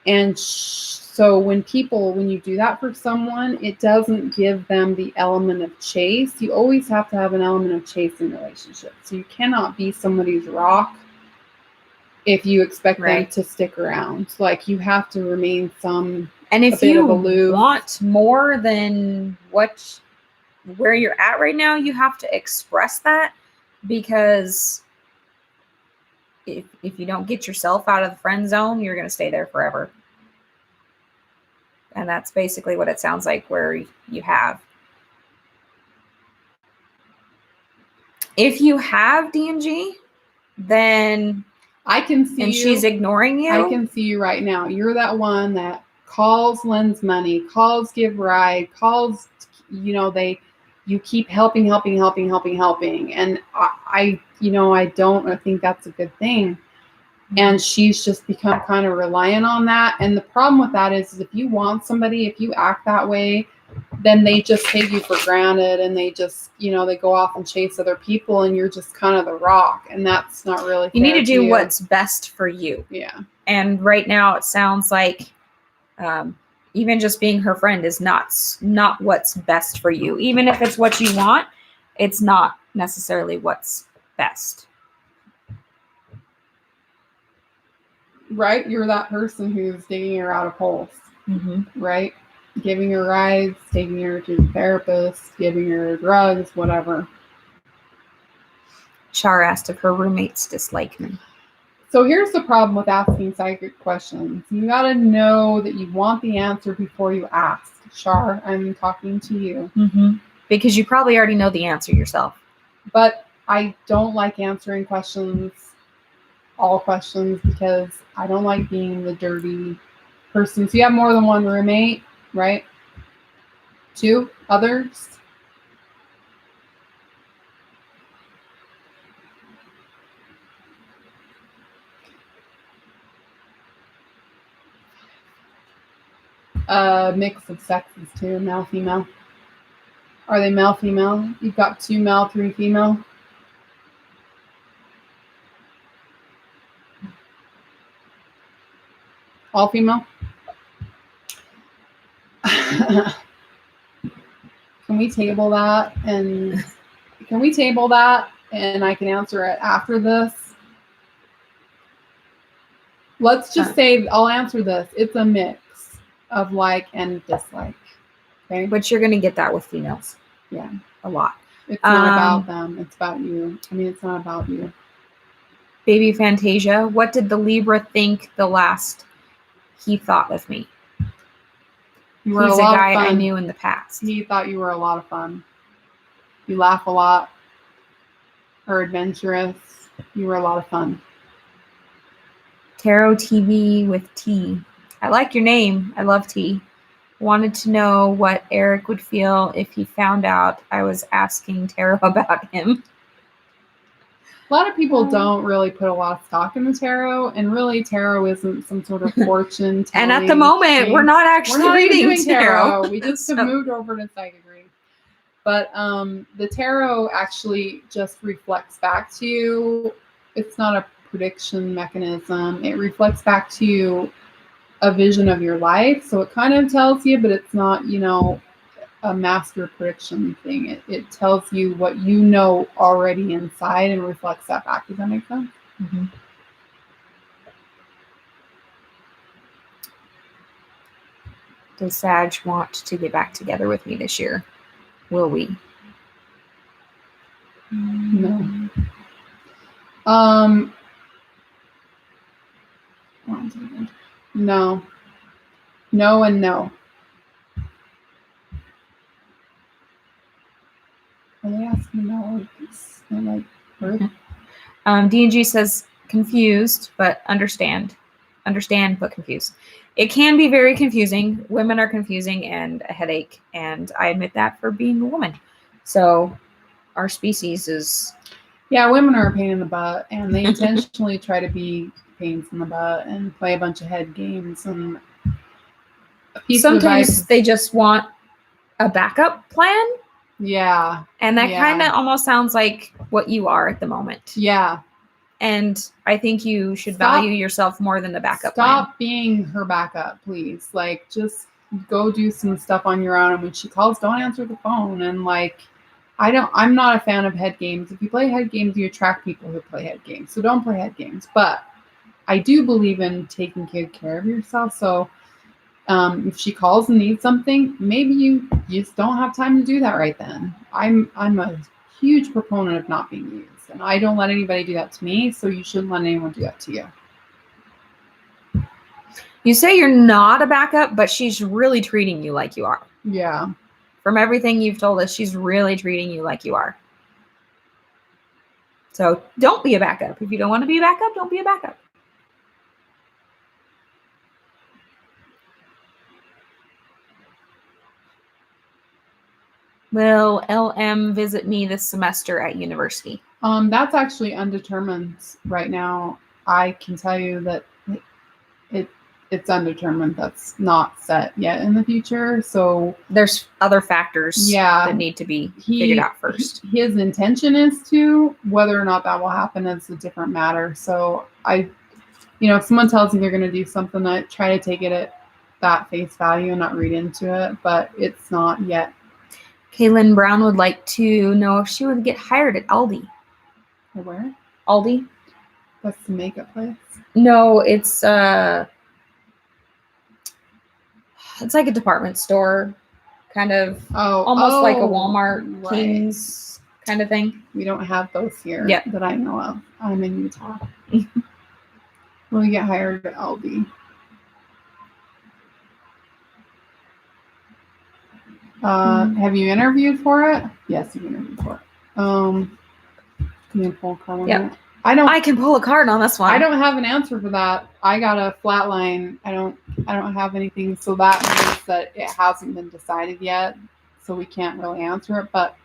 And so when you do that for someone, it doesn't give them the element of chase. You always have to have an element of chase in relationships. So you cannot be somebody's rock if you expect them to stick around. Like you have to remain and if you want more than where you're at right now, you have to express that, because if you don't get yourself out of the friend zone, you're going to stay there forever. And that's basically what it sounds like where you have. If you have D&G, then I can see and she's ignoring you. I can see you right now. You're that one that calls, lends money, calls, give ride, calls, you keep helping. And I think that's a good thing. And she's just become kind of reliant on that. And the problem with that is if you want somebody, if you act that way, then they just take you for granted and they just, they go off and chase other people and you're just kind of the rock. And that's not really fair. You need to do what's best for you. Yeah. And right now it sounds like even just being her friend is not what's best for you. Even if it's what you want, it's not necessarily what's best. Right? You're that person who's digging her out of holes, right? Giving her rides, taking her to the therapist, giving her drugs, whatever. Char asked if her roommates dislike me. So here's the problem with asking psychic questions. You got to know that you want the answer before you ask. Char, I'm talking to you. Because you probably already know the answer yourself. But I don't like answering all questions, because I don't like being the dirty person. So you have more than one roommate, right? 2 others? Mix of sexes too, male, female. Are they male, female? You've got 2 male, 3 female. All female? Can we table that? And I can answer it after this? Let's just say I'll answer this. It's a mix of like and dislike. Okay. But you're going to get that with females. Yeah. A lot. It's not about them. It's about you. I mean, it's not about you. Baby Fantasia, what did the Libra think the last he thought of me? You were He's a a lot guy of fun. I knew in the past. He thought you were a lot of fun. You laugh a lot. Or adventurous. You were a lot of fun. Tarot TV with T. I like your name. I love T. Wanted to know what Eric would feel if he found out I was asking tarot about him. A lot of people don't really put a lot of stock in the tarot, and really tarot isn't some sort of fortune telling. And at the moment, thing. we're not actually We're not even reading doing tarot. We just have moved over to psychic reading. But the tarot actually just reflects back to you. It's not a prediction mechanism. It reflects back to you a vision of your life. So it kind of tells you, but it's not, a master prediction thing. It tells you what you know already inside and reflects that back. Does that make sense? Mm-hmm. Does Sag want to get back together with me this year? Will we? No. No. No and no. Are they asking no? Like birth? D&G says confused, but understand. Understand, but confused. It can be very confusing. Women are confusing and a headache, and I admit that for being a woman. So our species is... Yeah, women are a pain in the butt, and they intentionally try to be pains in the butt and play a bunch of head games. And sometimes they just want a backup plan. Yeah. And that kind of almost sounds like what you are at the moment. Yeah. And I think you should value yourself more than the backup plan. Stop being her backup, please. Like, just go do some stuff on your own. And when she calls, don't answer the phone. And I'm not a fan of head games. If you play head games, you attract people who play head games. So don't play head games. But I do believe in taking good care of yourself. So if she calls and needs something, maybe you just don't have time to do that right then. I'm a huge proponent of not being used. And I don't let anybody do that to me. So you shouldn't let anyone do that to you. You say you're not a backup, but she's really treating you like you are. Yeah. From everything you've told us, she's really treating you like you are. So don't be a backup. If you don't want to be a backup, don't be a backup. Will LM visit me this semester at university? That's actually undetermined right now. I can tell you that it's undetermined. That's not set yet in the future. So there's other factors that need to be figured out first. His intention is to. Whether or not that will happen is a different matter. So if someone tells me they're going to do something, I try to take it at that face value and not read into it, but it's not yet. Kaylin Brown would like to know if she would get hired at Aldi. Where? Aldi. That's the makeup place? No, it's like a department store, kind of almost like a Walmart, right. King's kind of thing. We don't have those here that I know of. I'm in Utah. Will you get hired at Aldi? Have you interviewed for it? Yes, you interviewed for it. Can you pull a card on that? I can pull a card on this one. I don't have an answer for that. I got a flat line. I don't have anything, so that means that it hasn't been decided yet. So we can't really answer it. But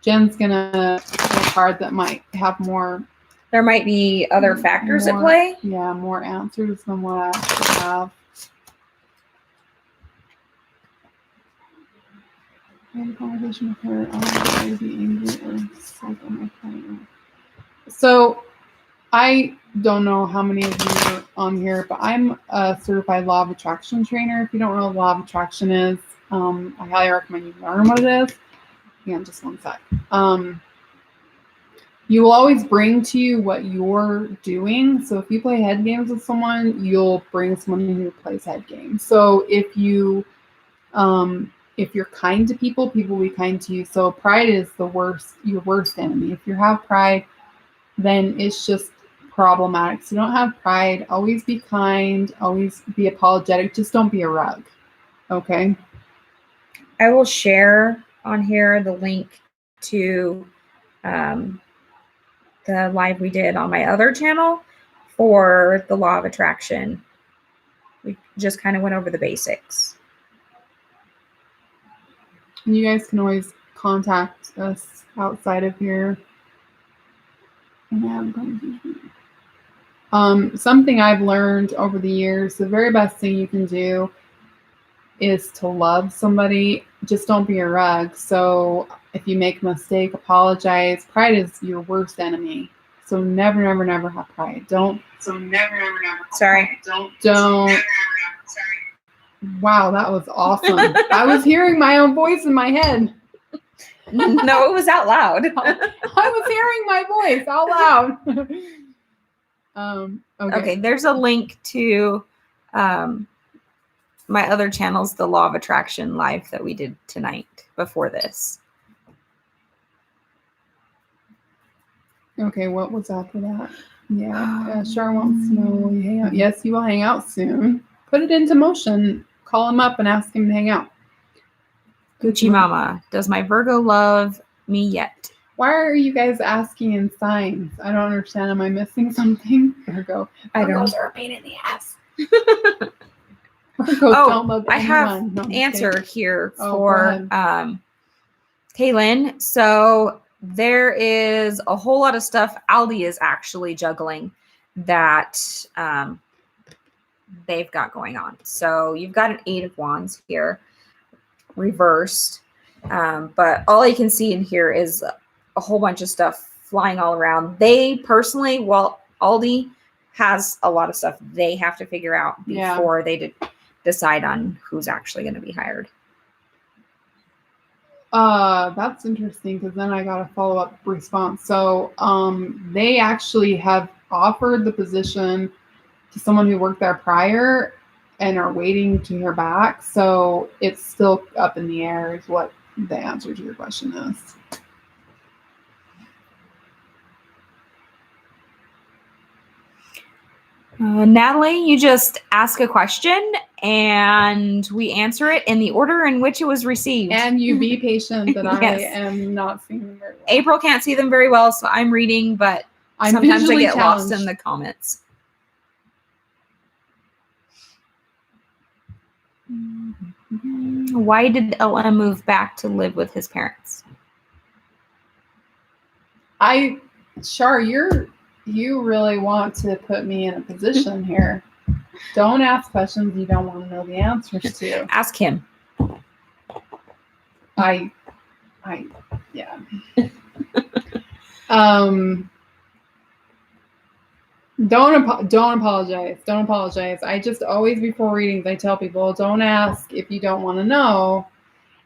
Jen's gonna pull a card that might have more. There might be other factors at play. Yeah, more answers than what I actually have. I had a conversation with her. I would be angry or psycho my client. So I don't know how many of you are on here, but I'm a certified law of attraction trainer. If you don't know what law of attraction is, I highly recommend you learn what it is. Hang on just one sec. You will always bring to you what you're doing. So if you play head games with someone, you'll bring someone who plays head games. So if if you're kind to people, people will be kind to you. So pride is your worst enemy. If you have pride, then it's just problematic. So don't have pride. Always be kind. Always be apologetic. Just don't be a rug. Okay. I will share on here the link to the live we did on my other channel for the law of attraction. We just kind of went over the basics. And you guys can always contact us outside of here. Something I've learned over the years, the very best thing you can do is to love somebody. Just don't be a rug. So if you make a mistake, apologize. Pride is your worst enemy. So never, never, never have pride. Don't. Sorry. Don't. Wow, that was awesome. I was hearing my own voice in my head. No, it was out loud. I was hearing my voice out loud. Okay, there's a link to my other channels, the Law of Attraction live that we did tonight before this. Okay, what was after that? Yeah, Char wants to know, will you hang out? Yes, you will hang out soon. Put it into motion. Call him up and ask him to hang out. Gucci Mama, does my Virgo love me yet? Why are you guys asking in signs? I don't understand. Am I missing something? Virgo. Virgos are a pain in the ass. Virgos don't love I have anyone. No, I'm just answer kidding. here Oh, for Kaylin. So there is a whole lot of stuff Aldi is actually juggling that they've got going on. So you've got an 8 of Wands here, reversed. But all I can see in here is a whole bunch of stuff flying all around. They personally, well, Aldi has a lot of stuff they have to figure out before they decide on who's actually going to be hired. That's interesting because then I got a follow-up response. So they actually have offered the position to someone who worked there prior and are waiting to hear back. So it's still up in the air is what the answer to your question is. Natalie, you just ask a question and we answer it in the order in which it was received. And you be patient that I Yes. am not seeing them very well. April can't see them very well, so I'm reading, but I'm sometimes I visually get lost challenged. in the comments. Why did LM move back to live with his parents? Char, you really want to put me in a position here. Don't ask questions you don't want to know the answers to. Ask him. Yeah. Don't apologize. Don't apologize. I just always before readings, I tell people, don't ask if you don't want to know.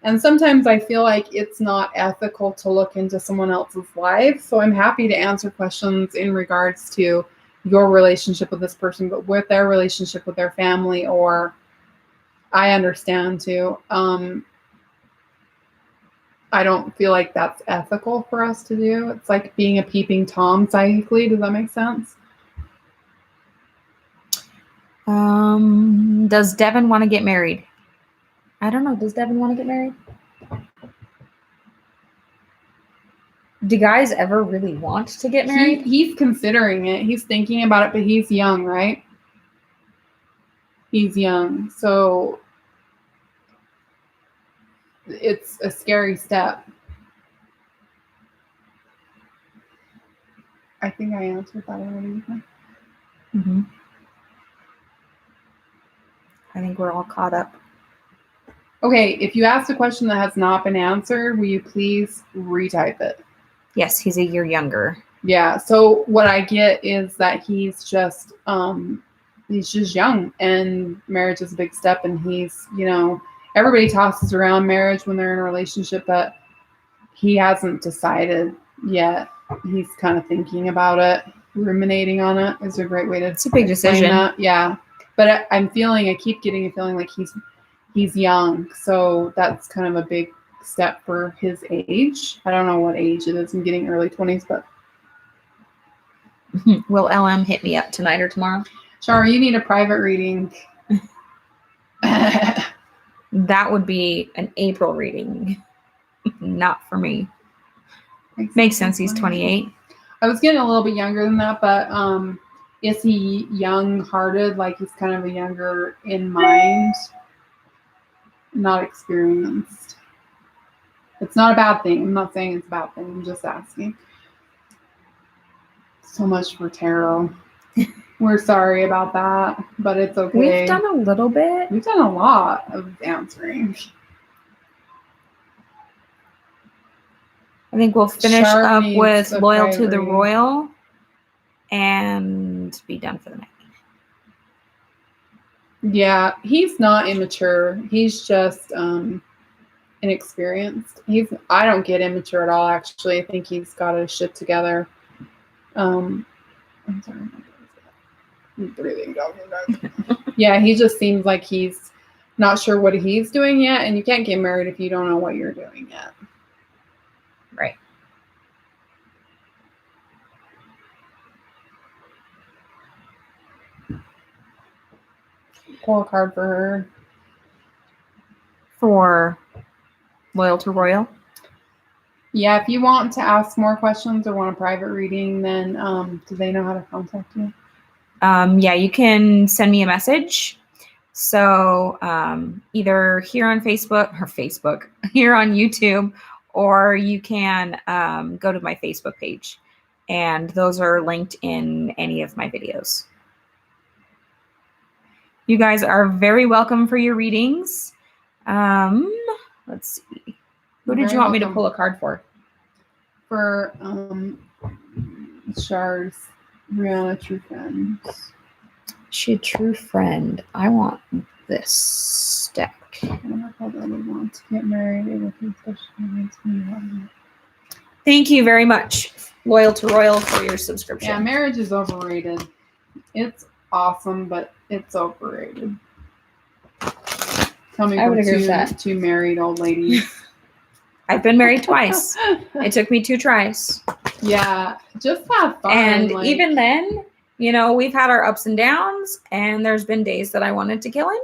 And sometimes I feel like it's not ethical to look into someone else's life. So I'm happy to answer questions in regards to your relationship with this person, but with their relationship with their family, or I understand too. I don't feel like that's ethical for us to do. It's like being a peeping Tom psychically. Does that make sense? Does Devin want to get married? I don't know. Does Devin want to get married? Do guys ever really want to get married? He's considering it. He's thinking about it, but he's young, right? He's young. So it's a scary step. I think I answered that already. Mm-hmm. I think we're all caught up. Okay, if you asked a question that has not been answered, will you please retype it? Yes, he's a year younger. Yeah, so what I get is that he's just young, and marriage is a big step, and he's, everybody tosses around marriage when they're in a relationship, but he hasn't decided yet. He's kind of thinking about it, ruminating on it is a great way to It's a big explain decision. that. Yeah, but I keep getting a feeling like he's young, so that's kind of a big step for his age. I don't know what age it is. I'm getting early 20s, but Will LM hit me up tonight or tomorrow? Shar, you need a private reading. That would be an April reading. Not for me. Makes sense. He's 28. I was getting a little bit younger than that, but is he young-hearted? Like he's kind of a younger in mind, not experienced. It's not a bad thing. I'm not saying it's a bad thing. I'm just asking. So much for tarot. We're sorry about that, but it's okay. We've done a little bit. We've done a lot of answering. I think we'll finish Char up needs with a Loyal to the private reading. Royal and be done for the night. Yeah, he's not immature. He's just inexperienced. I don't get immature at all, actually. I think he's got his shit together. I'm sorry. I'm breathing down your neck. Yeah, he just seems like he's not sure what he's doing yet, and you can't get married if you don't know what you're doing yet. Right. Pull a card for her. For Loyal to Royal. Yeah, if you want to ask more questions or want a private reading, then do they know how to contact you? Yeah, you can send me a message. So either here on Facebook, here on YouTube, or you can go to my Facebook page. And those are linked in any of my videos. You guys are very welcome for your readings. Let's see. Who did you want me to pull a card for? For Char's Rihanna True Friends. She a true friend. I want this deck. I don't know how they would want to get married. It would be special. Thank you very much, Loyal to Royal, for your subscription. Yeah, marriage is overrated. It's awesome, but it's overrated. Tell me I would agree with two, that. two married old ladies. I've been married twice. It took me 2 tries. Yeah, just have fun. And like- even then, you know, we've had our ups and downs, and there's been days that I wanted to kill him.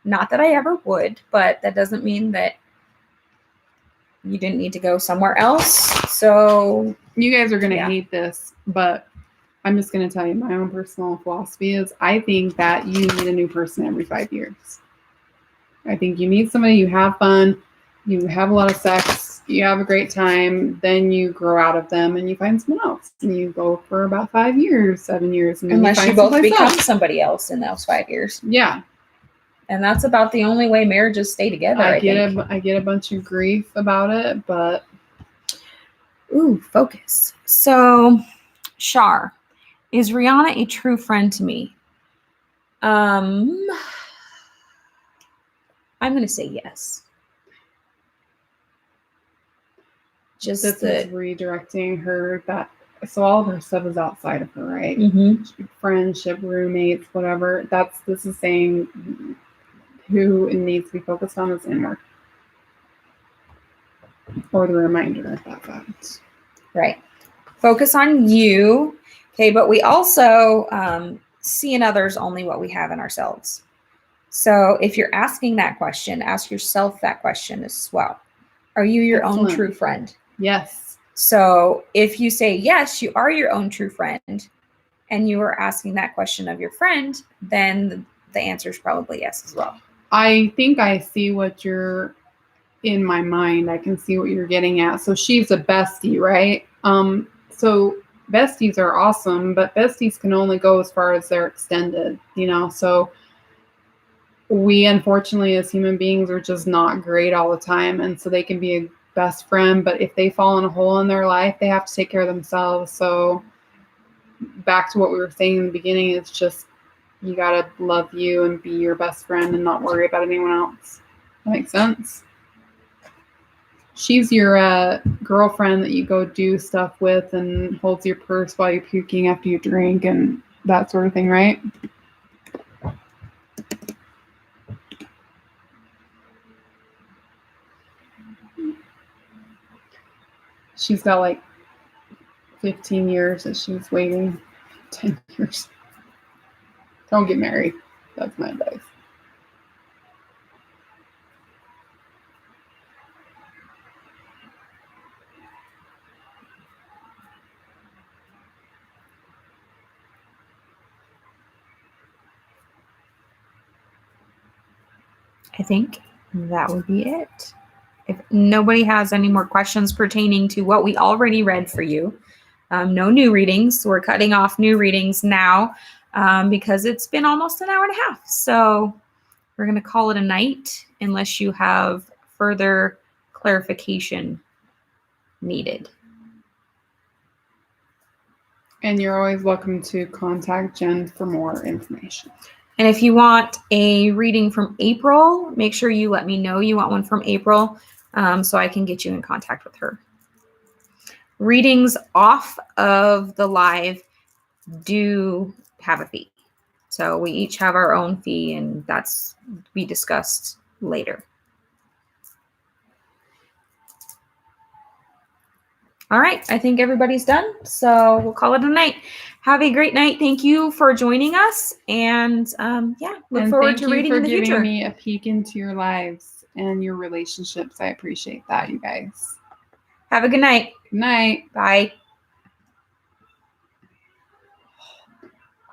Not that I ever would, but that doesn't mean that you didn't need to go somewhere else. So you guys are going to Yeah. hate this, but I'm just going to tell you my own personal philosophy is I think that you need a new person every 5 years. I think you need somebody, you have fun, you have a lot of sex, you have a great time, then you grow out of them and you find someone else. And you go for about 5 years, 7 years. And then unless find you both someplace become else. somebody else in those 5 years. Yeah. And that's about the only way marriages stay together. I think. get a bunch of grief about it, but Ooh, focus. So, Shar, is Rihanna a true friend to me? I'm going to say yes. Just this is redirecting her so all of her stuff is outside of her, right? Friendship, roommates, whatever. This is saying who it needs to be focused on is inward. Or the reminder of that fact. Right. Focus on you. Okay, but we also see in others only what we have in ourselves. So if you're asking that question, ask yourself that question as well. Are you your own Excellent. true friend? Yes. So if you say yes, you are your own true friend, and you are asking that question of your friend, then the answer is probably yes as well. I think I see what you're in my mind. I can see what you're getting at. So she's a bestie, right? So besties are awesome, but besties can only go as far as they're extended, you know? So we, unfortunately, as human beings are just not great all the time. And so they can be a best friend, but if they fall in a hole in their life, they have to take care of themselves. So back to what we were saying in the beginning, it's just, you got to love you and be your best friend and not worry about anyone else. That makes sense. She's your girlfriend that you go do stuff with and holds your purse while you're puking after you drink and that sort of thing, right? she's got like 15 years that she's waiting. 10 years. Don't get married. That's my advice. I think that would be it. If nobody has any more questions pertaining to what we already read for you, no new readings. We're cutting off new readings now because it's been almost an hour and a half. So we're going to call it a night unless you have further clarification needed. And you're always welcome to contact Jen for more information. And if you want a reading from April, make sure you let me know you want one from April so I can get you in contact with her. Readings off of the live do have a fee. So we each have our own fee, and that's be discussed later. All right, I think everybody's done. So we'll call it a night. Have a great night. Thank you for joining us. And look forward to reading in the future. Thank you for giving me a peek into your lives and your relationships. I appreciate that, you guys. Have a good night. Good night. Bye.